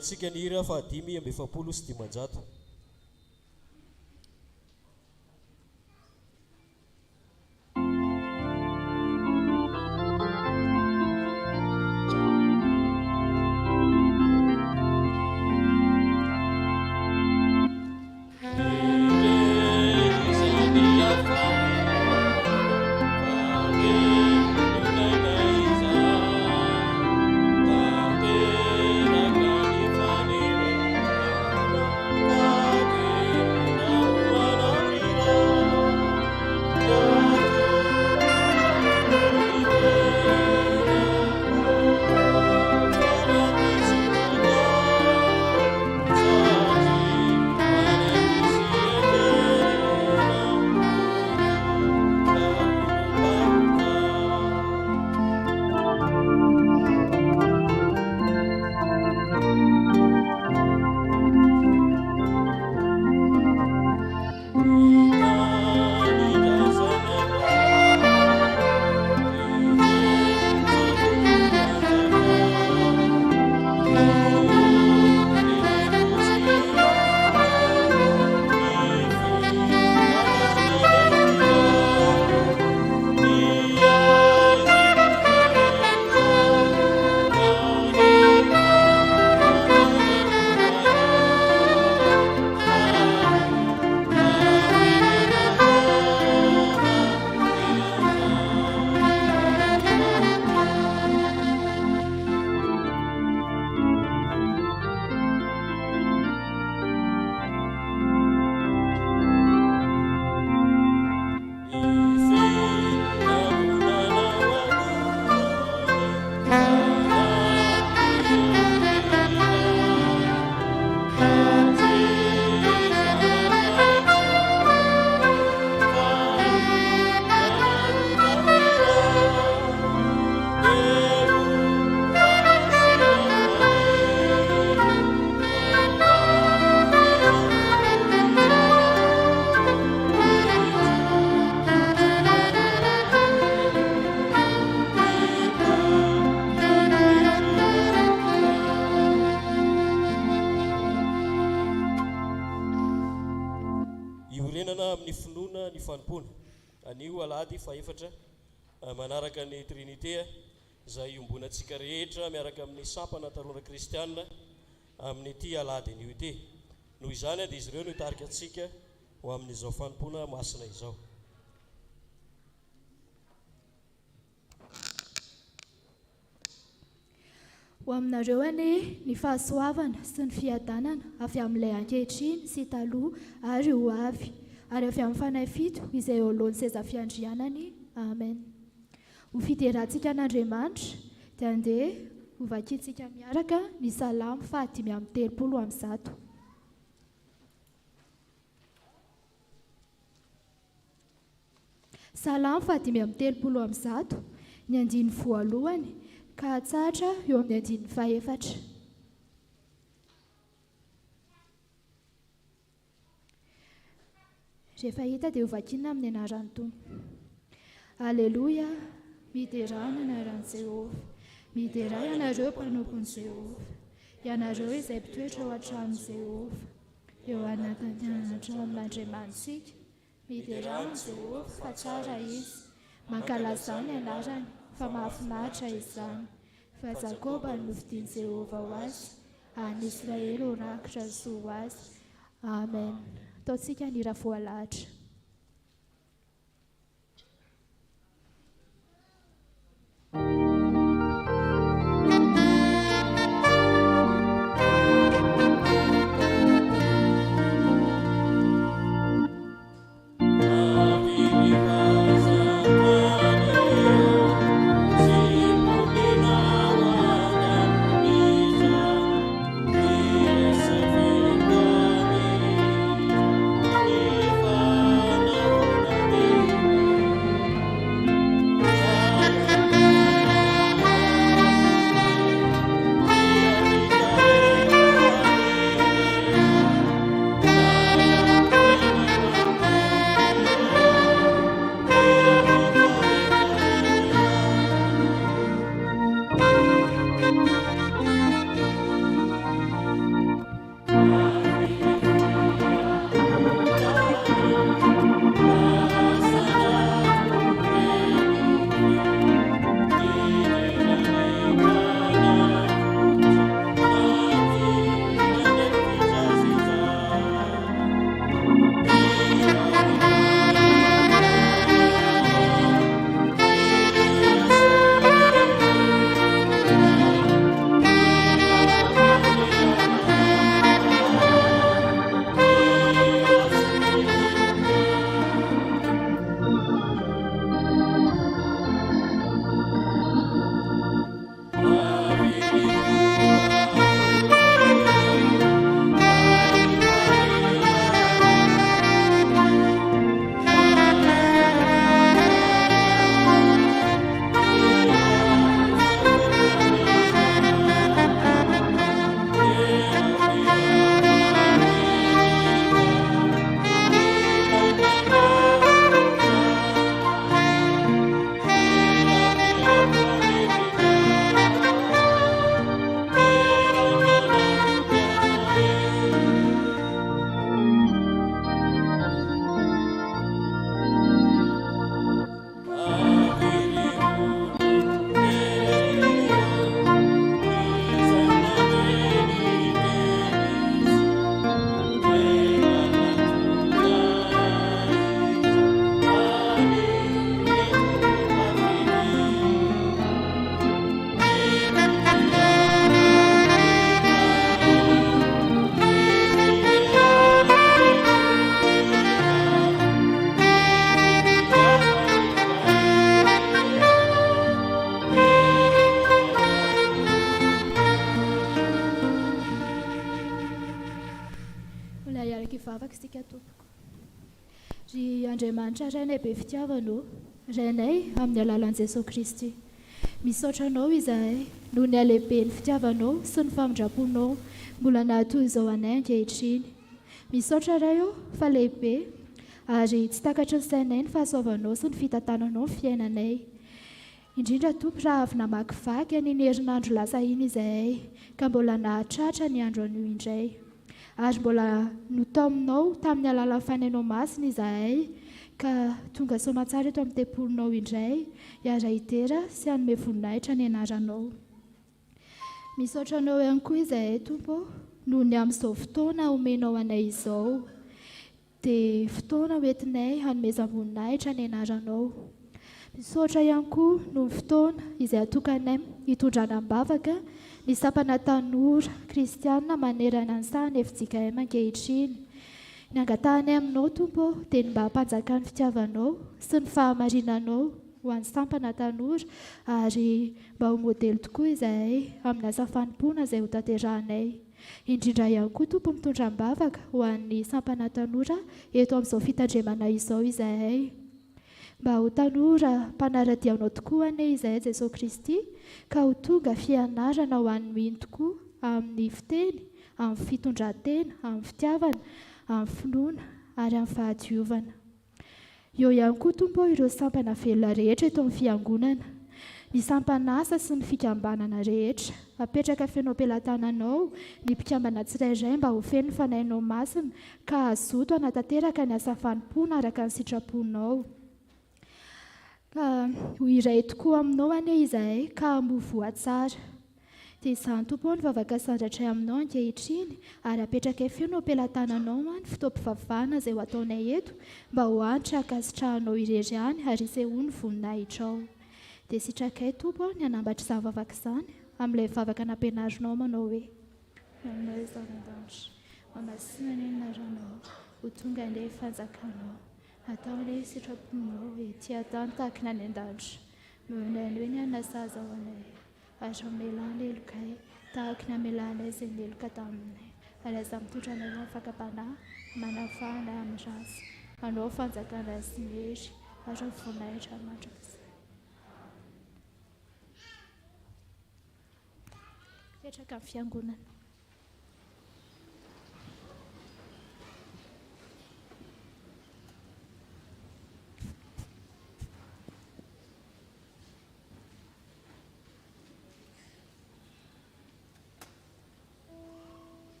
Tsika ny hira fa 5:7 sy 500. Iorenana amin'ny Finoana ny fanompoana. Anio Alahady faefatra manaraka ny Trinite izay iombonantsika rehetra miaraka amin'ny sampana tarona kristianina amin'ny ity Alahady anio ity. Noho izany dia izy ireo no hitarika antsika ho amin'izao fanompoana masina izao. Ho aminareo anie ny fahasoavana sy ny fiadanana avy amin'ilay ankehitriny sy taloha ary ho avy, ary avy amin'ny fanahy fito izay eo alohan'ny seza fiandrianany. Amen. Ho fiderahantsika an'Andriamanitra dia andeha ho vakiantsika miaraka ny salamo 530. Salamo 530, ny andiny voalohany ka hatsatra eo amin'ny andiny faefatra. Rehefa hita dia ho vakiana amin'ny anaran'ny Tompo. Aleloia, miderana anaran'i Jehovah, mideray ianareo mpanompon'i Jehovah, ianareo izay mpitoetra ao an-tranon'i Jehovah, eo anatin'ny tranon'Andriamantsika, miderana Jehovah fa tsara izy, mankalaza ny anarany fa mahafinaritra izany, fa Jakoba no novidian'i Jehovah ho azy, any Israely ho rakitra ny soa azy. Amen. ataontsika ny raha voalahatra. Ry Andriamanitra rainay be fitiavanao, rainay amin'ny alalan'i Jesosy Kristy. Misaotra anao izahay noho ny alehiben'ny fitiavanao sy ny famindraponao mbola nahatoy izao anay ankehitriny. Misaotra ray fa lehibe ary tsy takatry ny sainay ny fahasoavanao sy ny fitantananao ny fiainanay. Indrindra Tompo raha avy namakivaky ny herinandro lasa iny izahay ka mbola nahatratra ny andro anio indray. Ary mbola notao aminao tamin'ny alalan'ny fanainao masina izahay ka tonga soamantsara eto amin'ny tempolinao indray hiara hitera sy hanome voninahitra ny anaranao. Misaotra anao ihany koa izahay Tompo noho ny amin'izao fotoana omenao anay izao dia fotoana hoentinay hanomezam-boninahitra ny anaranao. Misaotra ihany koa noho ny fotoana izay atokanay hitondrana am-bavaka ny sampana tanora kristianina manerana ny sahana efintsika ankehitriny. Ny angatahanay aminao Tompo dia ny mba hampanjakany fitiavanao sy ny fahamarinanao ho an'ny sampana tanora ary mba ho modely tokoa izahay amin'ny asa fanompoana izay ho tanterahanay. Indrindra ihany koa Tompo mitondra am-bavaka ho an'ny sampana tanora eto amin'izao fitandremana izao izahay. Mba ho tanora mpanaradianao tokoa anay izahay Jesosy Kristy ka ho tonga fianarana ho an'ny mino tokoa amin'ny fiteny, amin'ny fitondran-tena, amin'ny fitiavana, amin'ny finoana ary amin'ny fahadiovana. Eo ihany koa Tompo ireo sampana velona rehetra eto amin'ny fiangonana, ny sampana asa sy ny fikambanana rehetra. Apetraka fenao am-pelatananao ny mpikambana tsirairay mba ho feno ny fanahinao masina ka azoto hanatanteraka ny asa fanompoana araka ny sitraponao. Ho iray tokoa aminao anie izahay ka hambo voatsara. dia izany tompo ny vavaka sandratray aminao ankehitriny ary apetraka feno ampelantananao ny fotoam-pivavahana izay ho ataonay eto mba ho anitra akasitrahanao irery any ary isehoany voninahitrao. Dia sitrakay tompo ny anambatra izany vavaka izany amin'ilay vavaka nampianarinao manao hoe aminao izany an-danitra mamasina ny anaranao ho tonga ilay fanjakanao ataonay sitraponao ety an-tany tahaka ny any an-danitra mionany hoe ny anasaza ho anay ary amelany elokay tahaka ny amelanay izay neloka taminay ary aza mitondra anay amin'ny fakapanahy manafahana amin'ny rasy anao fanjakana sy mery ary voninahitra mandrakizay. Petraka amin'ny fiangonana.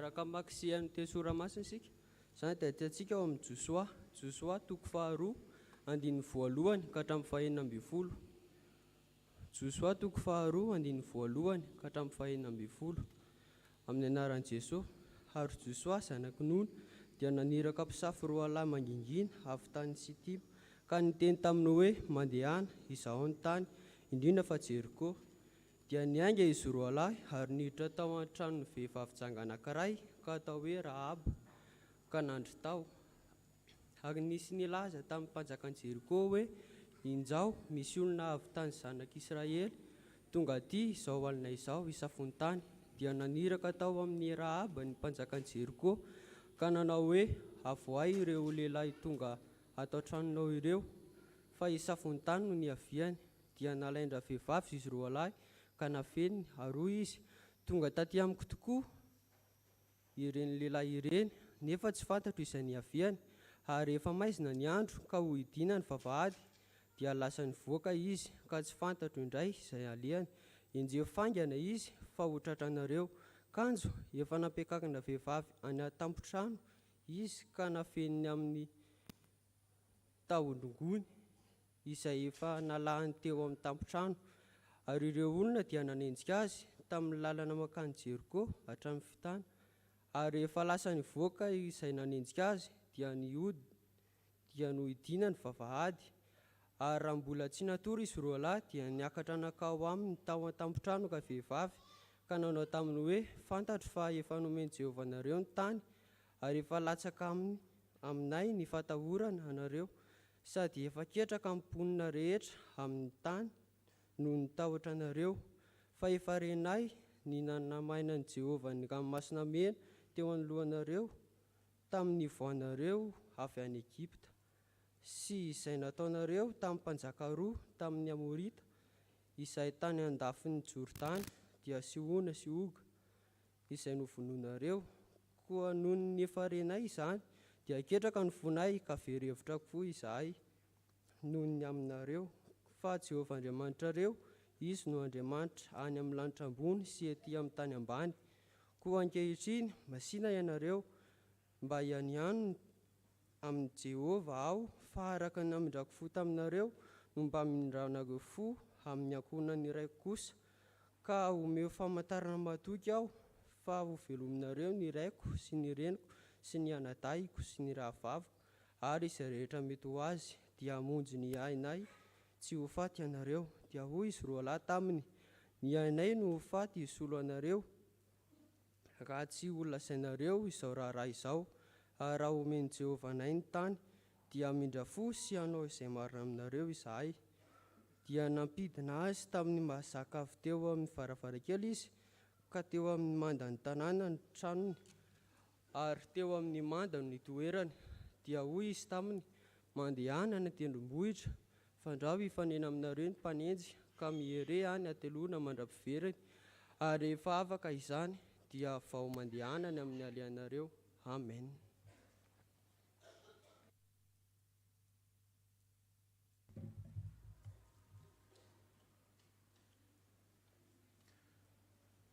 miaraka maksian'ny tesoramasina isika. Izany dia tiantsika ao amin'ny Josoa toko 2 andininy 1 ka hatramin'ny 4. Josoa toko 2 andininy 1 ka hatramin'ny 4. Amin'ny anaran'i Jesosy, ary Josoa zanaky Nona dia naniraka mpisafy 2 lahy mangingina avy tany Sitipa, ka niteny taminy hoe mandehana izaho ny tany indrindra fa Jeriko. Dia niainga izy 2 lahy ary niditra tao an-tranon'ny vehivavy janga anankiray ka atao hoe Rahaba, ka nandry tao. Ary nisy nilaza tamin'ny mpanjakan'i Jeriko hoe injao misy olona avy tany zanak'Israely tonga aty izao alina izao isafony tany. Dia naniraka tao amin'ny Rahaba ny mpanjakan'i Jeriko ka nanao hoe avoay ireo lehilahy tonga ato an-tranonao ireo, fa isafony tany no niaviany. Dia nalaindra vehivavy izy 2 lahy ka nafeniny, ary hoy izy, tonga taty amiko tokoa ireny lehilahy ireny, nefa tsy fantatro izay niaviany. Ary efa maizina ny andro ka ho idina ny vavahady. Dia lasa nivoaka izy ka tsy fantatro indray izay alehany. Enjeo faingana izy fa ho tratranareo. Kanjo efa nampekakina vehivavy any an-tampotrano izy ka nafeniny amin'ny tahondongony izay efa nalahany teo amin'ny tampotrano. Ary ireo olona dia nanenjika azy tamin'ny lalana mankany Jeriko hatramin'ny fitana. Ary efa lasa nivoaka izay nanenjika azy dia niody dia nohidina ny vavahady. Ary raha mbola tsy natory izy 2 lahy dia niakatra nakao aminy tao an-tampotrano ka vehivavy, ka nanao taminy hoe fantatro fa efa nomeny Jehovah anareo ny tany, ary efa latsaka aminay ny fatahorana anareo, sady efa ketraka amin'ny mponina rehetra amin'ny tany no nitahotra anareo. Fa efa renay ny nanamaina ny Jehovah ny ranomasina mena teo anoloanareo tamin'ny nivoanareo avy any Egypta, sy izay nataonareo tamin'ny mpanjaka 2 tamin'ny Amorita izay tany andafin'ny Jordana, dia Sihona sy Oga izay novonoanareo. Koa noho ny efa renay izany dia ketraka ny vonay ka very hevitra koa izahay noho ny aminareo. Fa Jehovah Andriamanitrareo, izy no Andriamanitra any amin'ny lanitra ambony sy ety amin'ny tany ambany. Koa ankehitriny masina ianareo mba hianiano amin'ny Jehovah aho, fa araka ny namindrako fo taminareo no mba mindranareo fo amin'ny ankonany iray kosa, ka omeo famantarana matoky aho fa ho velominareo ny raiko sy ny reniko sy ny anadahiko sy ny rahavaviko, ary izay rehetra mety ho azy dia hamonjy ny ainay tsy ho faty anareo. Dia hoy izy 2 lahy taminy, ny ainay no ho faty hisolo anareo raha tsy ho lazainareo izao raharaha izao. Ary raha omeny Jehovah anay ny tany dia hamindra fo sy hanao izay marina aminareo izahay. Dia nampidina azy tamin'ny mahazaka avy teo amin'ny varavarankely izy ka teo amin'ny manda ny tanàna ny tranony, ary teo amin'ny manda ny toerany. Dia hoy izy taminy, mandehana ny tendrombohitra, fandrao hifanena aminareo ny mpanenjika ka mihere any atelona mandra-piveriny. Ary rehefa afaka izany dia vao mandehanany amin'ny alehanareo. Amen.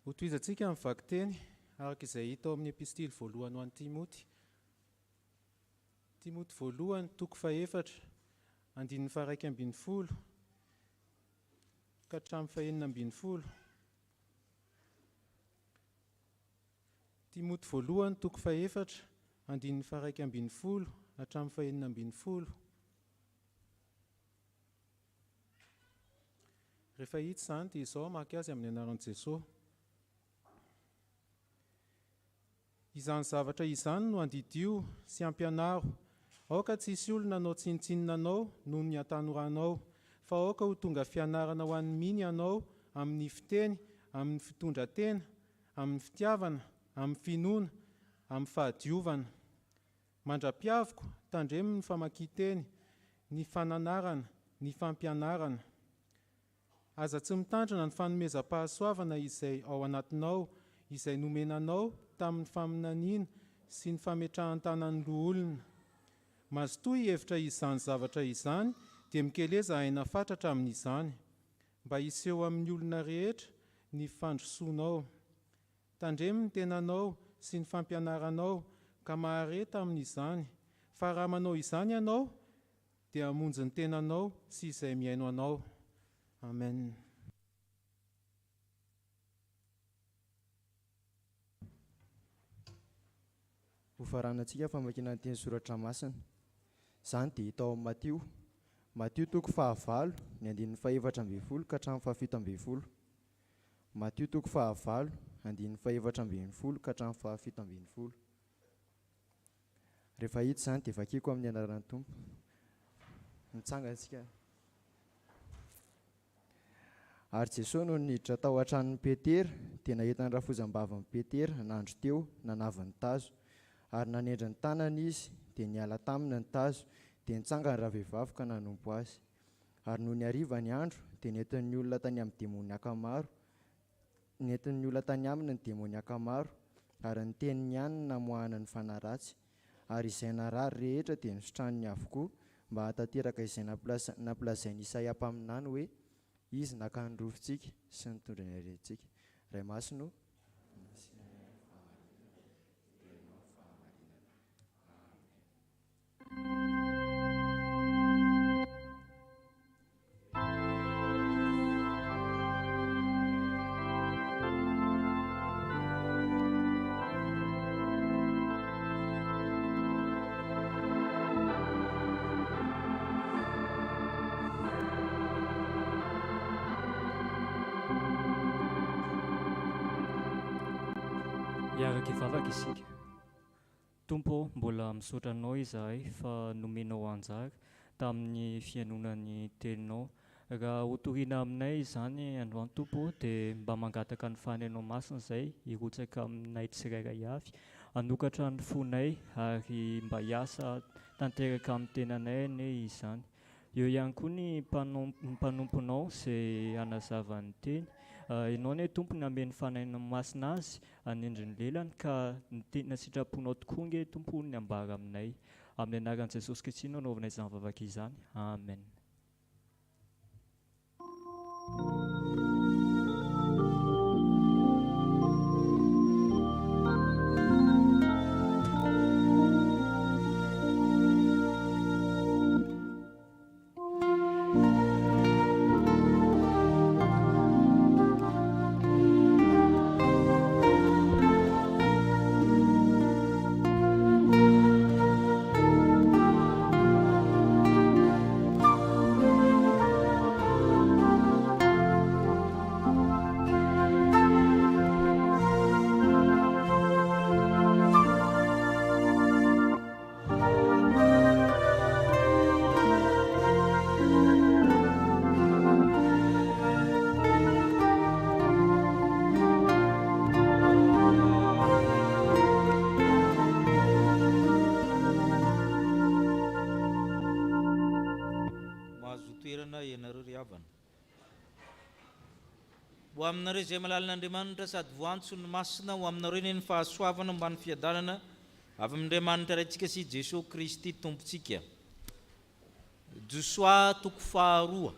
Ho toizantsika amin'ny vakiteny araka izay hita ao amin'ny epistily voalohany ho an'ny Timoty. Timoty voalohany toko 4 andininy 1:12 ka hatramin'ny 4:12. Timoty voalohany toko 4 andininy 1:12 hatramin'ny 4:12. Rehefa hita izany dia izao maka azy amin'ny anaran'i Jesosy. Izany zavatra izany no andidio sy ampianaro, aoka tsy hisy olona anao tsinitsinina anao noho ny atanoranao, fa aoka ho tonga fianarana ho an'ny miny ianao amin'ny fiteny, amin'ny fitondratena, amin'ny fitiavana, amin'ny finoana, amin'ny fahadiovana. Mandra-piavoko, tandremo ny famakian-teny, ny fananarana, ny fampianarana. Aza tsy mitandrina ny fanomezam-pahasoavana izay ao anatinao, izay nomenanao tamin'ny faminaniana sy ny fametrahan-tanan'ny loha-olona. Mazotoa hevitra izany zavatra izany dia mikeleza aina fatratra amin'izany, mba hiseho amin'ny olona rehetra ny fandrosoanao. Tandremo ny tenanao sy ny fampianaranao ka mahareta amin'izany. Fa raha manao izany ianao dia hamonjy ny tenanao sy izay miaino anao. Amen. Hofaranantsika famakiana ny teny soratra masina. Izany dia hita ao amin'ny Matio toko 9 ny 17 ka hatramin'ny 17. Matio toko 9 17 ka hatramin'ny 17. Rehefa hita izany dia vakiko amin'ny anaran'ny Tompo. Mitsangana isika. Ary Jesosy no niditra tao an-tranon'i Petera dia nahita ny rafozam-bavan'i Petera nandro teo nanavy ny tazo. Ary nanendry ny tanany izy dia niala taminy ny tazo dia nitsangana ny ravehivavy ka nanompo azy. Ary noho ny hariva ny andro dia nentin'ny olona tany amin'ny demoniaka maro. Nentin'ny olona tany aminy ny demoniaka maro ary ny teniny ihany namoahana ny fanaratsy. Ary izay narary rehetra dia nisotraniny avokoa mba hatateraka izay nampilazainy Isaia mpaminany hoe izy naka ny rovintsika sy nitondra ny aretintsika. Ray masino. Iaraka ivavaka isika. Tompo, mbola misaotra anao izahay fa nomenao anjara tamin'ny fianonan'ny teninao. Raha hotoriana aminay izany androany Tompo dia mba mangataka ny fanenao masina izay hirotsaka aminay tsirairay avy, hanokatra ny fonay ary mba hiasa tanteraka amin'ny tenanay ane izany. Eo ihany koa ny mpanomponao izay hanazava ny teny. Ianao ne Tompo nameny fanaina masina azy hanendry ny lelany ka ny tena sitraponao tokoa nge Tompo ny ambara aminay. Amin'ny anaran'i Jesosy Kristy no anaovanay izany vavaka izany. Amen. Ho aminareo izay malalin'Andriamanitra sady voantso ny masina, ho aminareo ny fahasoavana mba ny fiadanana avy amin'Andriamanitra raintsika sy Jesosy Kristy tompontsika. Josoa toko 2.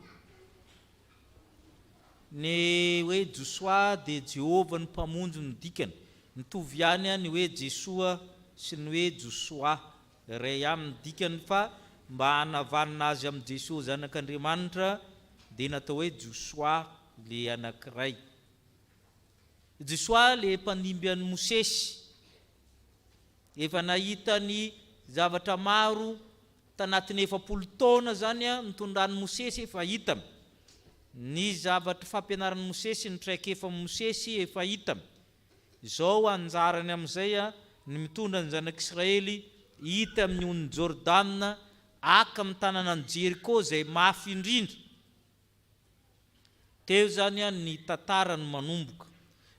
Ny hoe Josoa dia Jehovah ny mpamonjo ny dikany. Mitovy ihany ny hoe Jesoa sy ny hoe Josoa ray amin'ny dikany, fa mba hanavanana azy amin'ny Jesosy zanak'Andriamanitra dia natao hoe Josoa le anankiray. Josoa le mpanimby an'i Mosesy, efa nahita ny zavatra maro tanatin'ny 70 taona zany nitondran'i Mosesy efa hitamy. Ny zavatra fampianaran'i Mosesy ny traikefa Mosesy efa hitamy. Izao anjarany amin'izay ny mitondra ny zanak'Israely hita amin'ny on'ny Jordana aka amin'ny tanànan'i Jeriko izay mafy indrindra. Teo zany ny tantarany manomboka.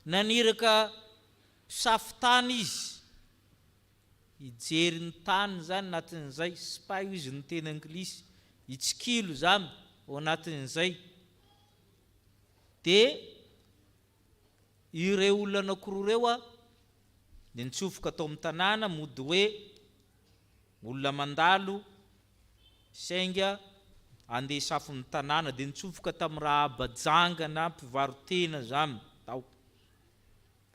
Naniraka safitany izy, hijery ny tany zany anatin'izay, spy izy ny teny anglisy, hitsikilo zany ao anatin'izay. Dia ireo olona anankiroa reo dia nitsofoka atao amin'ny tanàna mody hoe olona mandalo sainga andeha safon'ny tanàna, dia nitsofoka tamin'ny raha abajangana mpivarotena zany tao.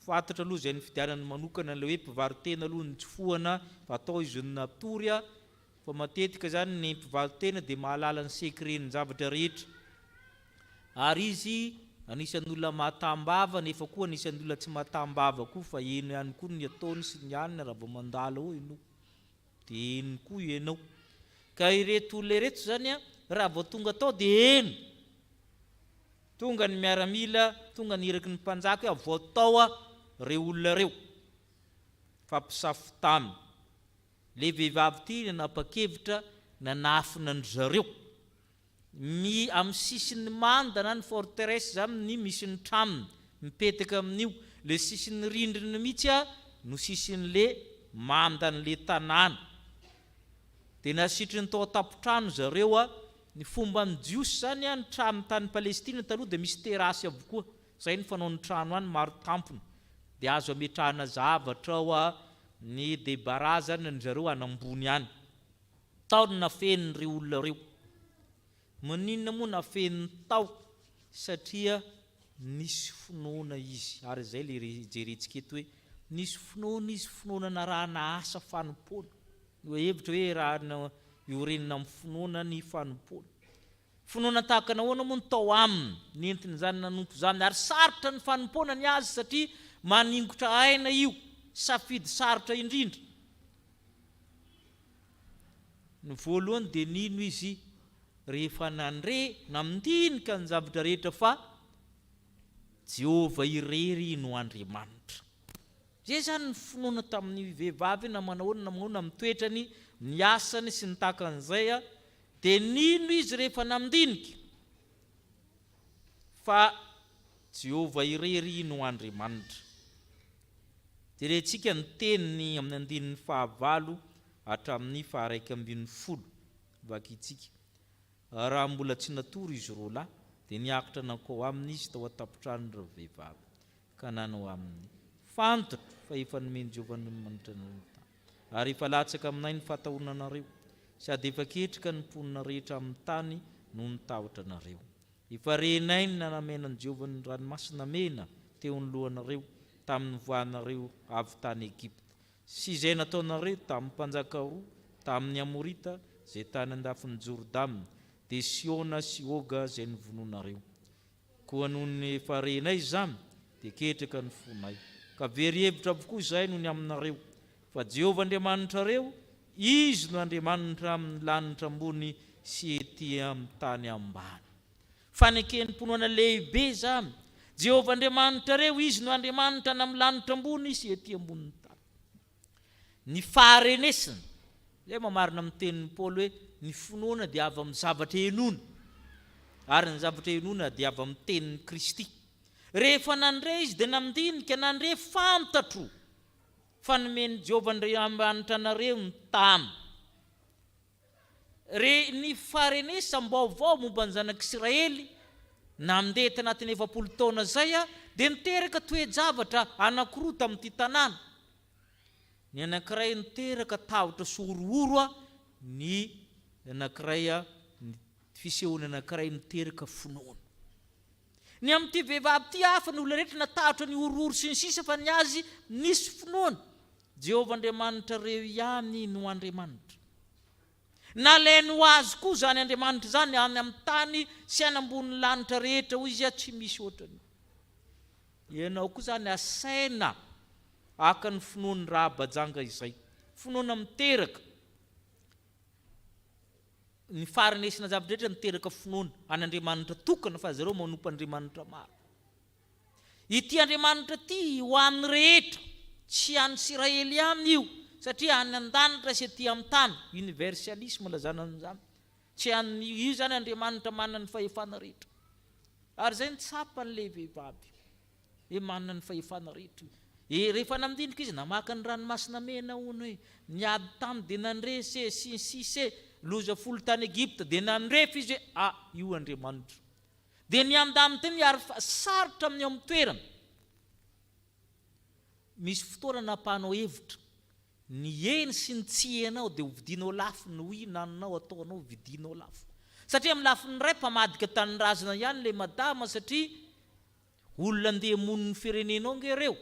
fantatra aloha zay ny fidianany manokana le hoe mpivarotena aloha ny tsofohana fa atao izy natory fa matetika zany ny mpivarotena dia mahalala ny sekren'ny zavatra rehetra ary izy anisan'ny olona matambava nefa koa anisan'ny olona tsy matambava koa fa eno ihany koa ny ataony sy ny anina raha vao mandala ho ianao dia eno koa ianao ka ireto olona ireto zany raha vao tonga tao dia eno tonga ny miaramila tonga ny iraky ny mpanjaka hoe avao tao reo olona reo fampisafotamy le vehivavy ty nanapa-kevitra nanafina ny zareo amin'ny sisiny mandana ny forteresse zany misy ny tramony mipetaka amin'io le sisiny rindrina mihitsy no sisin'le mandan'le tanàna dia nasitry ny tao tapotrano zareo ny fomba ny jiosy zany ny trano tany Palestina taloha dia misy terasy avokoa zay ny fanao ny trano any maro tampony dia azo ametrahana zavatra ao ny debarazana ny zareo anambony any tao ny nafen'ny reo olona reo maninona moa nafen'ny tao satria nisy finoana izy ary zay le jerentsika eto hoe nisy finoana izy finoana na raha naasa fanompoana hevitra hoe raha Iorenana amin'ny finoana ny fanompoana finoana tahaka nahoana moa ny tao aminy nentiny zany nanompo zany ary sarotra ny fanompoana ny azy satria maningotra aina io safidy sarotra indrindra ny voalohany dia nino izy rehefa nandre namindinika ny zavatra rehetra fa Jehova irery no Andriamanitra zay zany ny finoana tamin'ny vehivavy na manahoana mitoetrany ny asany sy ny takan'izay dia nino izy rehefa namindinika fa Jehova irery no Andriamanitra dia rentsika ny teniny amin'ny andinin'ny 9 hatramin'ny 110 vakitsika raha mbola tsy natory izy roalahy dia niakatra nakao aminy izy tao atapotrano ra vehivavy ka nanao aminy fantatra fa efa nomeny Jehova no manitra ny tany ary efa latsaka aminay ny fatahonanareo sady efa ketrika ny mponina rehetra amin'ny tany no nitahotra nareo efa renay ny nanamenany Jehova ny ranomasina mena teo ny lohanareo tamin'ny voanareo avy tany Egipta sy izay nataonareo tamin'ny mpanjaka roa tamin'ny Amorita zay tany andafin'ny Jordamina dia Siona sy Oga zay nivononareo koa noho ny efa renay zany dia ketrika ny fonay ka very hevitra avokoa izay noho ny aminareo fa Jehova Andriamanitrareo izy no Andriamanitra amin'ny lanitra ambony sy ety amin'ny tany ambany fanekeny-ponoana lehibe zany Jehova Andriamanitrareo izy no Andriamanitra amin'ny lanitra ambony sy ety ambony tany ny faharenesina zay mamarina amin'ny tenin'ny Paoly hoe ny finoana dia avy amin'ny zavatra henona ary ny zavatra henona dia avy amin'ny tenin'ny Kristy rehefa nandre izy dia namindinika nandre fantatro fa nomeny Jehova Andriamanitra nareo ny tamy ny faharenesam-baovao momba ny zanak'Israely namndeha tanatin'ny 70 taona zay dia niteraka toe-javatra anankiroa tamin'ity tanàna ny anankiray niteraka tahotra sorohoro ny anankiray ny fisehoana anankiray niteraka finoana ny amin'ity vehivavy ty hafa ny olona rehetra natahotra ny orohoro sy ny sisa fa ny azy nisy finoana Jehova Andriamanitra reo ihany no Andriamanitra nalainy ho azy koa zany Andriamanitra zany any amin'ny tany sy any ambony lanitra rehetra hoy izy tsy misy ohatrany ianao koa zany asaina aka ny finoany raha bajanga izay finoana miteraka ny farinesina zavatra rehetra miteraka finoana any Andriamanitra tokana fa zareo manompo Andriamanitra maro ity Andriamanitra ty ho an'ny rehetra tsy any Israely ihany io satria any an-danitra sy ety amin'ny tany universalisme lazana an'izany tsy any io zany Andriamanitra manana ny fahefana rehetra ary zay ny tsapan'le vehivavy hoe manana ny fahefana rehetra rehefa namindinika izy namaka ny ranomasina mena hono hoe niady tamy dia nandrese sinsise loza folo tany Egipta dia nandrefa izy hoe io Andriamanitra dia niandaminy teny ary sarotra amin'ny amin'ny toerana misy fotoana napahanao hevitra ny eny sy ny tsy enao dia hovidinao lafo no hinanonao ataonao vidinao lafo satria amin'ny lafiny ray mpamadika tanyrazana ihany le madama satria olona andeha mon'ny firenenao ngereo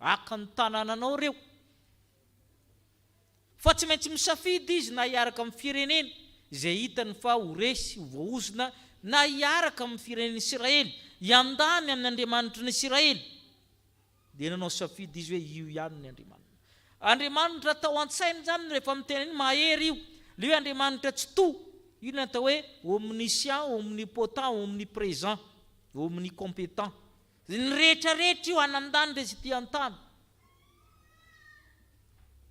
aka ny tanànanao reo. Fa tsy maintsy misafidy izy na hiaraka amin'ny firenena izay hitany fa ho resy, ho voaozona, na hiaraka amin'ny firenen'i Israely, hiandany amin'ny Andriamanitra ny Israely. Dia nanao safidy izy hoe io ihany ny Andriamanitra. Andriamanitra tao an-tsainy zany rehefa miteny mahery io, le hoe Andriamanitra tsy to, io no atao hoe omniscient, omnipotent, omniprésent, omnicompétent. Ny rehetrarehetra io anandany dia sy tia antany.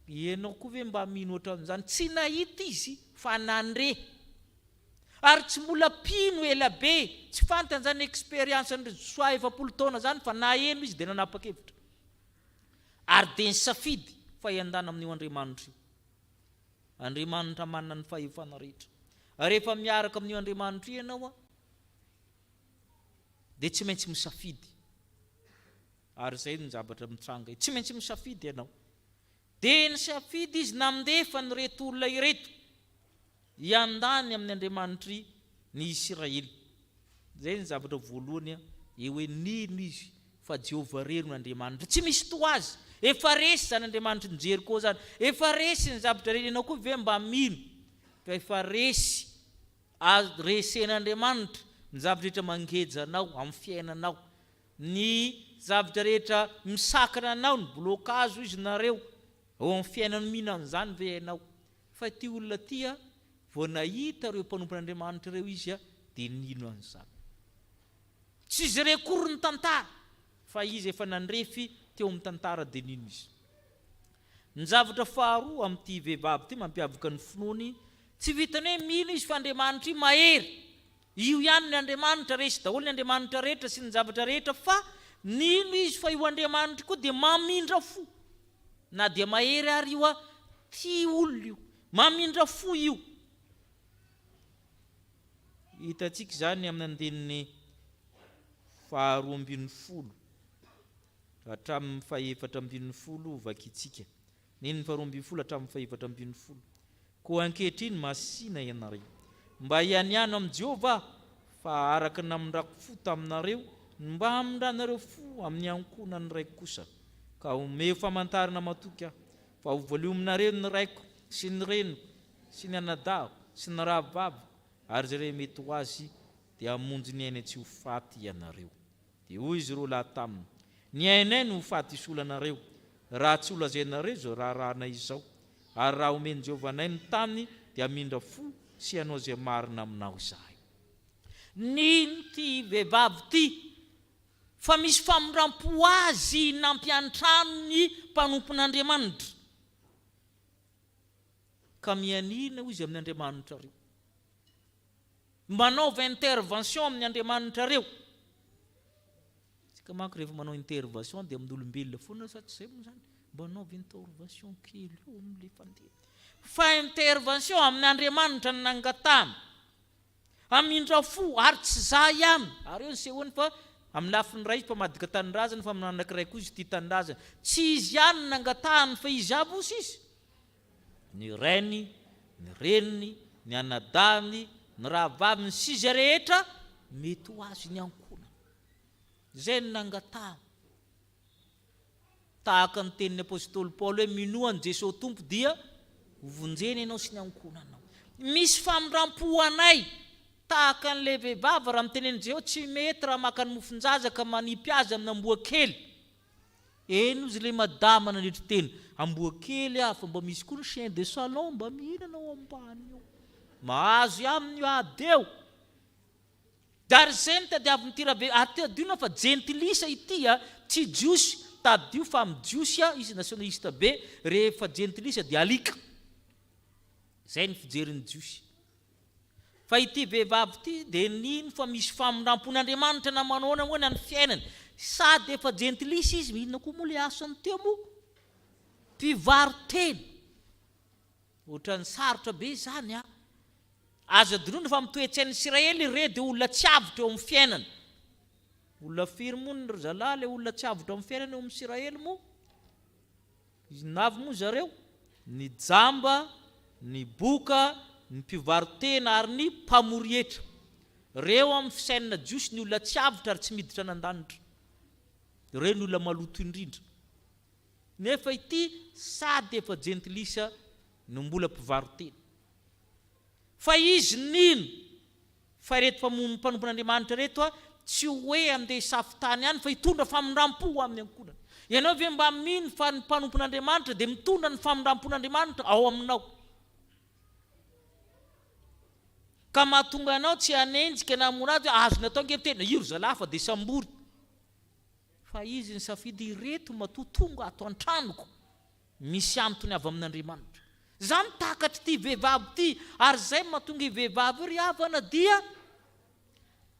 Ianao koa ve mba mino ohatran'izany? Tsy nahita izy fa nandre. Ary tsy mbola pino ela be, tsy fantany zany expérience-ny soa 70 taona zany fa naheno izy dia nanapa-kevitra. Ary dia nisafidy fa iandana amin'io Andriamanitra io. Andriamanitra manana ny fahefana rehetra. Rehefa miaraka amin'io Andriamanitra io ianao dia tsy maintsy misafidy. Ary izay ny zavatra mitranga, tsy maintsy misafidy ianao. Dia nisafidy izy nandefa ny reto olona ireto hiandany amin'ny Andriamanitra ny Israely. Izay ny zavatra voalohany eo hoe nino izy fa Jehovah rero ny Andriamanitra. Tsy misy to azy. Efa resy zany Andriamanitra ny Jeriko zany. Efa resy ny zavatra reny ianao koa ve mba mino. Fa efa resy resen'Andriamanitra ny zavatra rehetra mangeja anao amin'ny fiainanao. Ny zavatra rehetra misakana anao, ny blokazo izy nareo ao amin'ny fiainan'ny mihinan'izany ve ianao. Fa ty olona tia vao nahita reo mpanompon'Andriamanitra reo izy dia nino an'izany. Tsy izy rekory ny tantara, fa izy efa nandrefy teo amin'ny tantara dia nino izy. Ny zavatra faharoa amin'ity vehivavy ty mampiavaka ny Finoany, tsy vitany hoe mino izy fa Andriamanitra io mahery. Io ihany ny Andriamanitra resy daholo ny Andriamanitra rehetra sy ny zavatra rehetra, fa nino izy fa io Andriamanitra koa dia mamindra fo. Na dia mahery ary io ty olona io, mamindra fo io. Hitantsika zany amin'ny andininy 12 hatramin'ny 14 vakitsika. Neny 12 hatramin'ny 14. Koa ankehitriny masina ianareo, mba hianiano amin'i Jehovah, fa araka namindako fo taminareo, mba hamindranareo fo amin'ny ankonany raiko kosa, ka omeo famantarana matoky aho, fa ho voaliominareo ny raiko sy ny reniko sy ny anadaho sy ny rahavavy, ary zay mety ho azy dia hamonjy ny aina tsy ho faty ianareo. Dia hoy izy roa laha taminy, ny ainay no ho faty isolanareo, raha tsy olazainareo zao raharahana izao, ary raha omeny Jehovah anay ny tany dia hamindra fo sy hanao izay marina aminao izahay. Nino ty vehivavy ty? Fa misy famindram-po azy nampiantrano ny mpanompon'Andriamanitra. Ka mianina izy amin'ny Andriamanitra reo, manaova intervention amin'ny Andriamanitra reo. Tsika manko rehefa manao intervention dia amin'ny olombelona foana sa tsy izay zany, manaova intervention kely eo amin'ilay fandeha. Fa intervention amin'ny Andriamanitra ny nangatana, hamindra fo ary tsy za ihany. Ary eo ny sehoany fa amin'ny lafiny ray izy mpamadika tanindrazana, fa amin'ny anankiray koa izy tia tanindrazana. Tsy izy ihany nangatahany fa izy aby osa izy. Ny rainy, ny reniny, ny anadahany, ny rahavaviny sy izy rehetra mety ho azy ny ankonany. Zay ny nangatahany. Tahaka ny tenin'ny apôstôly Paoly hoe minoany Jesosy tompo dia hovonjeny ianao sy ny ankonanao. Misy famindram-po anay tahaka an'ilay vehivavy raha miteneny Jehovah, tsy mety raha maka ny mofonjaza ka manipy azy amin'ny amboa kely. Eno izy le madama nandritra teny, amboa kely fa mba misy koa ny chien de salon, mba mihinanao ambany eo. Mahazo aminy io adeo. Dari zay ny tadiaviny ty rabe, ary tadiona fa gentilisa ity tsy jiosy, tadio fa amin'ny jiosy izy nationaliste be, rehefa gentilisa dia alika. Zay ny fijerin'ny jiosy. Fa ity vehivavy ty dia nino fa misy famindrampon'Andriamanitra na manoana moa ny fiainany. Sady efa gentilisa izy, mihinana koa moa le asany teo moa, mpivaroteny. Ohatran'ny sarotra be zany aza dinoina fa mitoetsain'ny Israely re dia olona tsy avitra eo amin'ny fiainany. Olona firy moa ny zalahy le olona tsy avitra amin'ny fiainany eo amin'ny Israely moa. Izy navy moa zareo, ny jamba, ny boka, ny mpivarotena ary ny mpamorietra. Reo amin'ny fisainana jiosy ny olona tsy avitra ary tsy miditra nan-danitra. Reo ny olona maloto indrindra. nefa ity sady efa jentilisa no mbola mpivaroteny. Fa izy nino fa reto mpanompon'Andriamanitra reto tsy hoe andeha safitany ihany fa hitondra famindrampo amin'ny ankonana. Ianao ve mba mino fa ny mpanompon'Andriamanitra dia mitondra ny famindrampon'Andriamanitra ao aminao? Ka mahatonga anao tsy hanenjika na hamonady azo natao ngebitena io zalahy fa dia sambory. Fa izy ny safidy ireto matoa tonga ato an-tranoko misy antony avy amin'Andriamanitra. Zany takatra ity vehivavy ity, ary zay mahatonga vehivavy ry havana dia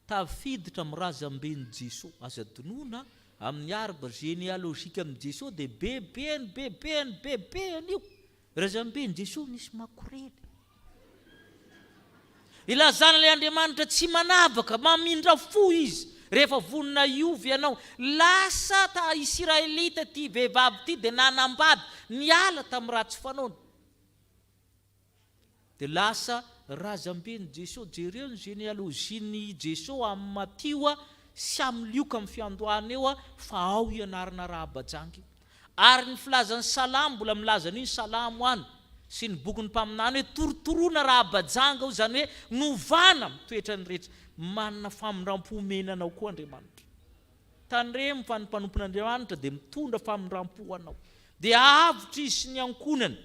tafiditra amin'ny razamben'i Jesosy. Aza donona amin'ny arbre généalogique amin'ny Jesosy dia bebeny io. Razamben'i Jesosy nisy makorely. Ilazana ilay Andriamanitra tsy manavaka, mamindra fo izy. Rehefa vonina iovy ianao, lasa ta Israelita ty vehivavy ty dia nanambady niala tamin'ny ratsy fanaony. Dia lasa razamben'i Jesosy. Jereo ny généalogie-ny Jesosy amin'ny Matio sy amin'ny Lioka amin'ny fiandohana eo fa ao ianarana rahabajangy. Ary ny filazan'ny salamo mbola milaza an'iny salamo any sy ny bokin'ny mpaminany hoe torotoroana rahabajanga, zany hoe novana mitoetra ny rehetra. Manana famindrampo menanao koa Andriamanitra. Tandremo fa ny mpanompon'Andriamanitra dia mitondra famindrampo anao. Dia avitra izy sy ny ankonany.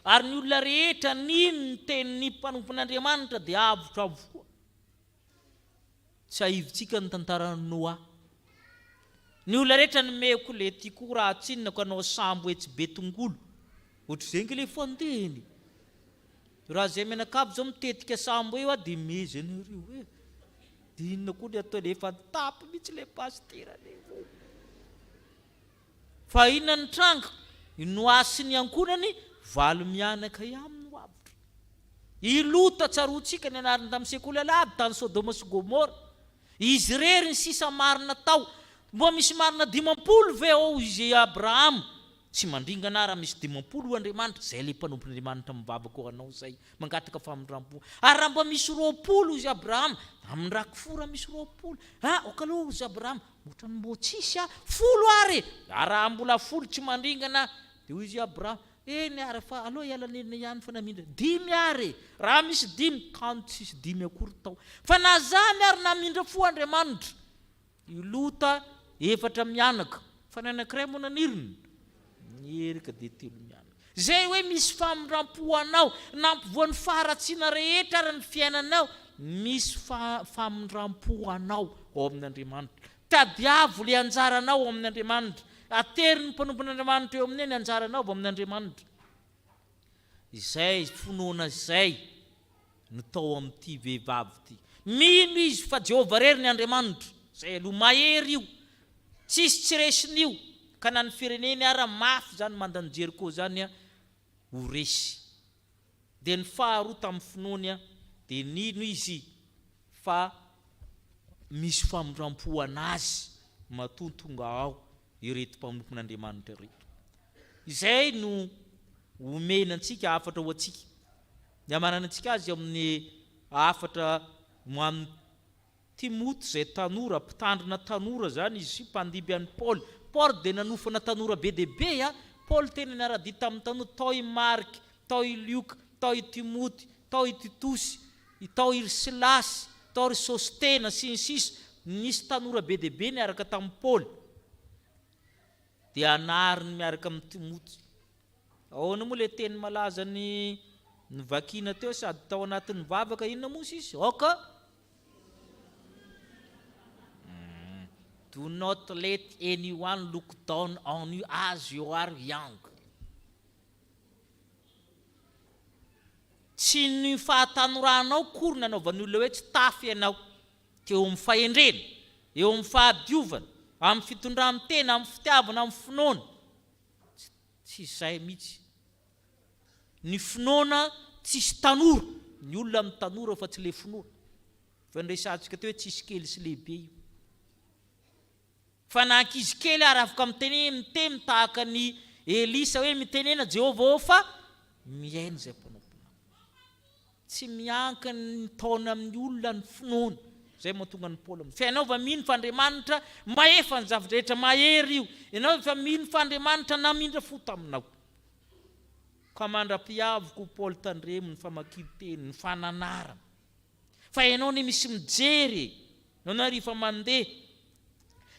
Ary ny olona rehetra nino ny tenin'ny mpanompon'Andriamanitra dia avitra avokoa. Tsy ahivitsika ny tantaran'ny Noa. Ny olona rehetra nomeko le tiako raha tsinona ko anao sambo etsy betongolo. Ohatry zay le fandehany. Raha zay menakabo zao mitetika sambo eo dia mezany ireo. Dia inona koa ny atao efa tapy mihitsy le pastera. Fa inona ny tranga? Noa sy ny ankonany valo mianaka aminy ho avitra. Ilota tsarotsika ny anarany tamin'ny sekoly alahady tany Sodoma sy Gomora. Izy rery ny sisa marina tao. Mbo misy marina 50 ve ao izy Abraham. Tsy mandringana raha misy 50 Andriamanitra. Zay le mpanompon'Andriamanitra mivavaka ho anao zay. Mangataka famindrampo. Ary raha mbo misy 20 izy Abraham. Amin'ny rakifora misy 20. Okaloha izy Abraham. Ohatrany mbo tsisy 10 ary. Raha mbola 10 tsy mandringana. Dia izy Abraham. Ny ary fa aloha ialanena ihany fa namindra 10 ary. Raha misy 10 kanto tsisy 10 akory tao. Fa na zany ary namindra fo Andriamanitra. Ilota 4 mianaka. Fa ny anankiray moa naniriny. Nierika dia 3 mianaka. Zay hoe misy famindrampo anao. Nampivoan'ny faharatsiana rehetra ary ny fiainanao. Misy famindrampo anao ao amin'Andriamanitra. Tadiavo le anjaranao ao amin'Andriamanitra. Atery ny mpanompon'Andriamanitra eo amin'ny ny anjaranao ao amin'Andriamanitra. Izay Finoana izay no tao amin'ity vehivavy ity. Mino izy fa Jehovah rery ny Andriamanitra. Zay aloha mahery io. Tsisy tsy resiny io. Ka na ny fireneny ara mafy zany mandany Jeriko zany ho resy. Dia ny faharoa tamin'ny Finoana dia nino izy fa misy famindrampo anazy matontonga ao ireto mpanompon'Andriamanitra reto. Izay no omenantsika afatra ho antsika. Ny amaranantsika azy amin'ny afatra amin'ny Timoty zay tanora, mpitandrina tanora zany izy mpandiby an'i Paul. Paul dia nanofana tanora be dia be. Paul tena niara-dia tamin'ny tanora tao i Marky, tao i Lioka, tao i Timoty, tao i Titosy, tao i Silasy, tao i Sostena sy ny sisa. Nisy tanora be dia be niaraka tamin'i Paul. Dia anariny miaraka amin'ny Timoty. Ahoana moa le teny malaza ny vakina teo sady tao anatin'ny vavaka inona moa izy? Do not let anyone look down on you as you are young. Tsy ny fahatanoranao kory nanaovan'ny olona hoe tsy tafy ianao. Teo amin'ny fahendrena, eo amin'ny fahadiovana, amin'ny fitondran-tena, amin'ny fitiavana, amin'ny finoana. Tsy izay mihitsy. Ny finoana tsisy tanora. Ny olona amin'ny tanora fa tsy le finoana. Fa nresantsika teo hoe tsisy kely sy lehibe io. Fa na ankizy kely ary afaka miteny tahaka ny Elisa hoe mitenena Jehovah fa miaina izay mpanompoana. Tsy miankina ny taona amin'ny olona ny finoana. zay mahatonga ny Paoly fa ianao va mino fa Andriamanitra maefa ny zavatra rehetra mahery io, ianao fa mino fa Andriamanitra namindra fo taminao. Ka mandra-piavoko Paoly tandremo ny famakian-teny, ny fananarana. Fa ianao ny misy mijery, ianao na rifa mandeha,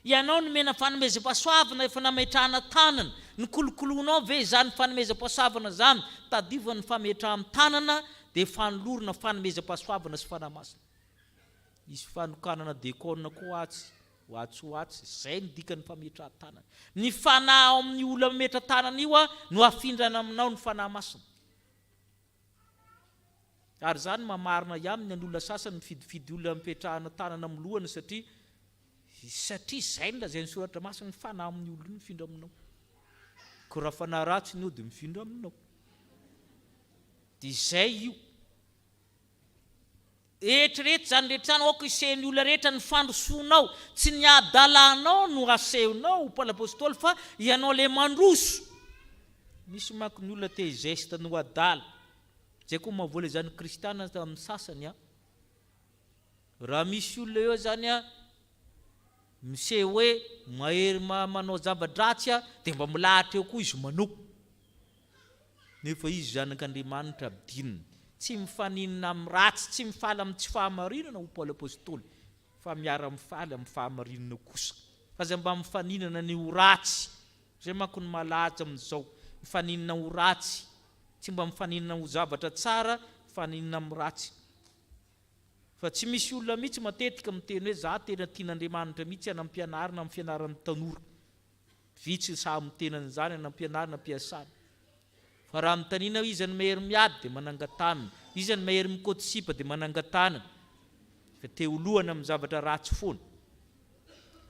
ianao ny mena fanomezam-pahasoavana efa nametrahana tanana, ny kolokolonao ve zany fanomezam-pahasoavana zany, tadiva ny fametrahana tanana dia fanolorona fanomezam-pahasoavana sy fanamasina. Isy fanokanana dekona koa hoatsy, zay ny dikany fametraha tanana. Ny fanahy amin'ny olona mametra tanana io no afindrana aminao ny fanahy masina. Ary zany mamarina ihany ny olona sasany mifidifidy olona mipetrahana tanana amin'ny lohany satria zay ny lazainy soratra masina, ny fanahy amin'ny olona mifindra aminao. Ko raha fanahy ratsy io dia mifindra aminao. Dia zay io. Eritreretra zany rehetra aoka isehin'ny olona rehetra ny fandrosoanao, tsy ny adalanao no asehonao Paoly apôstôly fa ianao le mandroso. Misy manko ny olona te geste no adala. Zay koa mahavola zany kristiana amin'ny sasany. Raha misy olona eo zany misy hoe mahery manao zava-dratsy dia mba milahatra eo koa izy manao. Nefa izy zanak'Andriamanitra abidinina. Tsy mifaninana amin'ny ratsy, tsy mifaly amin'ny tsy fahamarinana ho Paoly apôstôly, fa miara-mifaly amin'ny fahamarinana kosa. Fa zay mba mifaninana ny ho ratsy. Zay manko ny malaza amin'izao, mifaninana ho ratsy, tsy mba mifaninana ho zavatra tsara, mifaninana amin'ny ratsy. Fa tsy misy olona mihitsy matetika miteny hoe za tena tian'Andriamanitra mihitsy anampianarina amin'ny fianaran'ny tanora. Vitsy samy mitenany zany anampianarina ampiasana. Fa raha mitanina izy ny mehery miady dia manangatanana, izy ny mehery mikôtisipa dia manangatanana. Fa teo lohana amin'ny zavatra ratsy foana.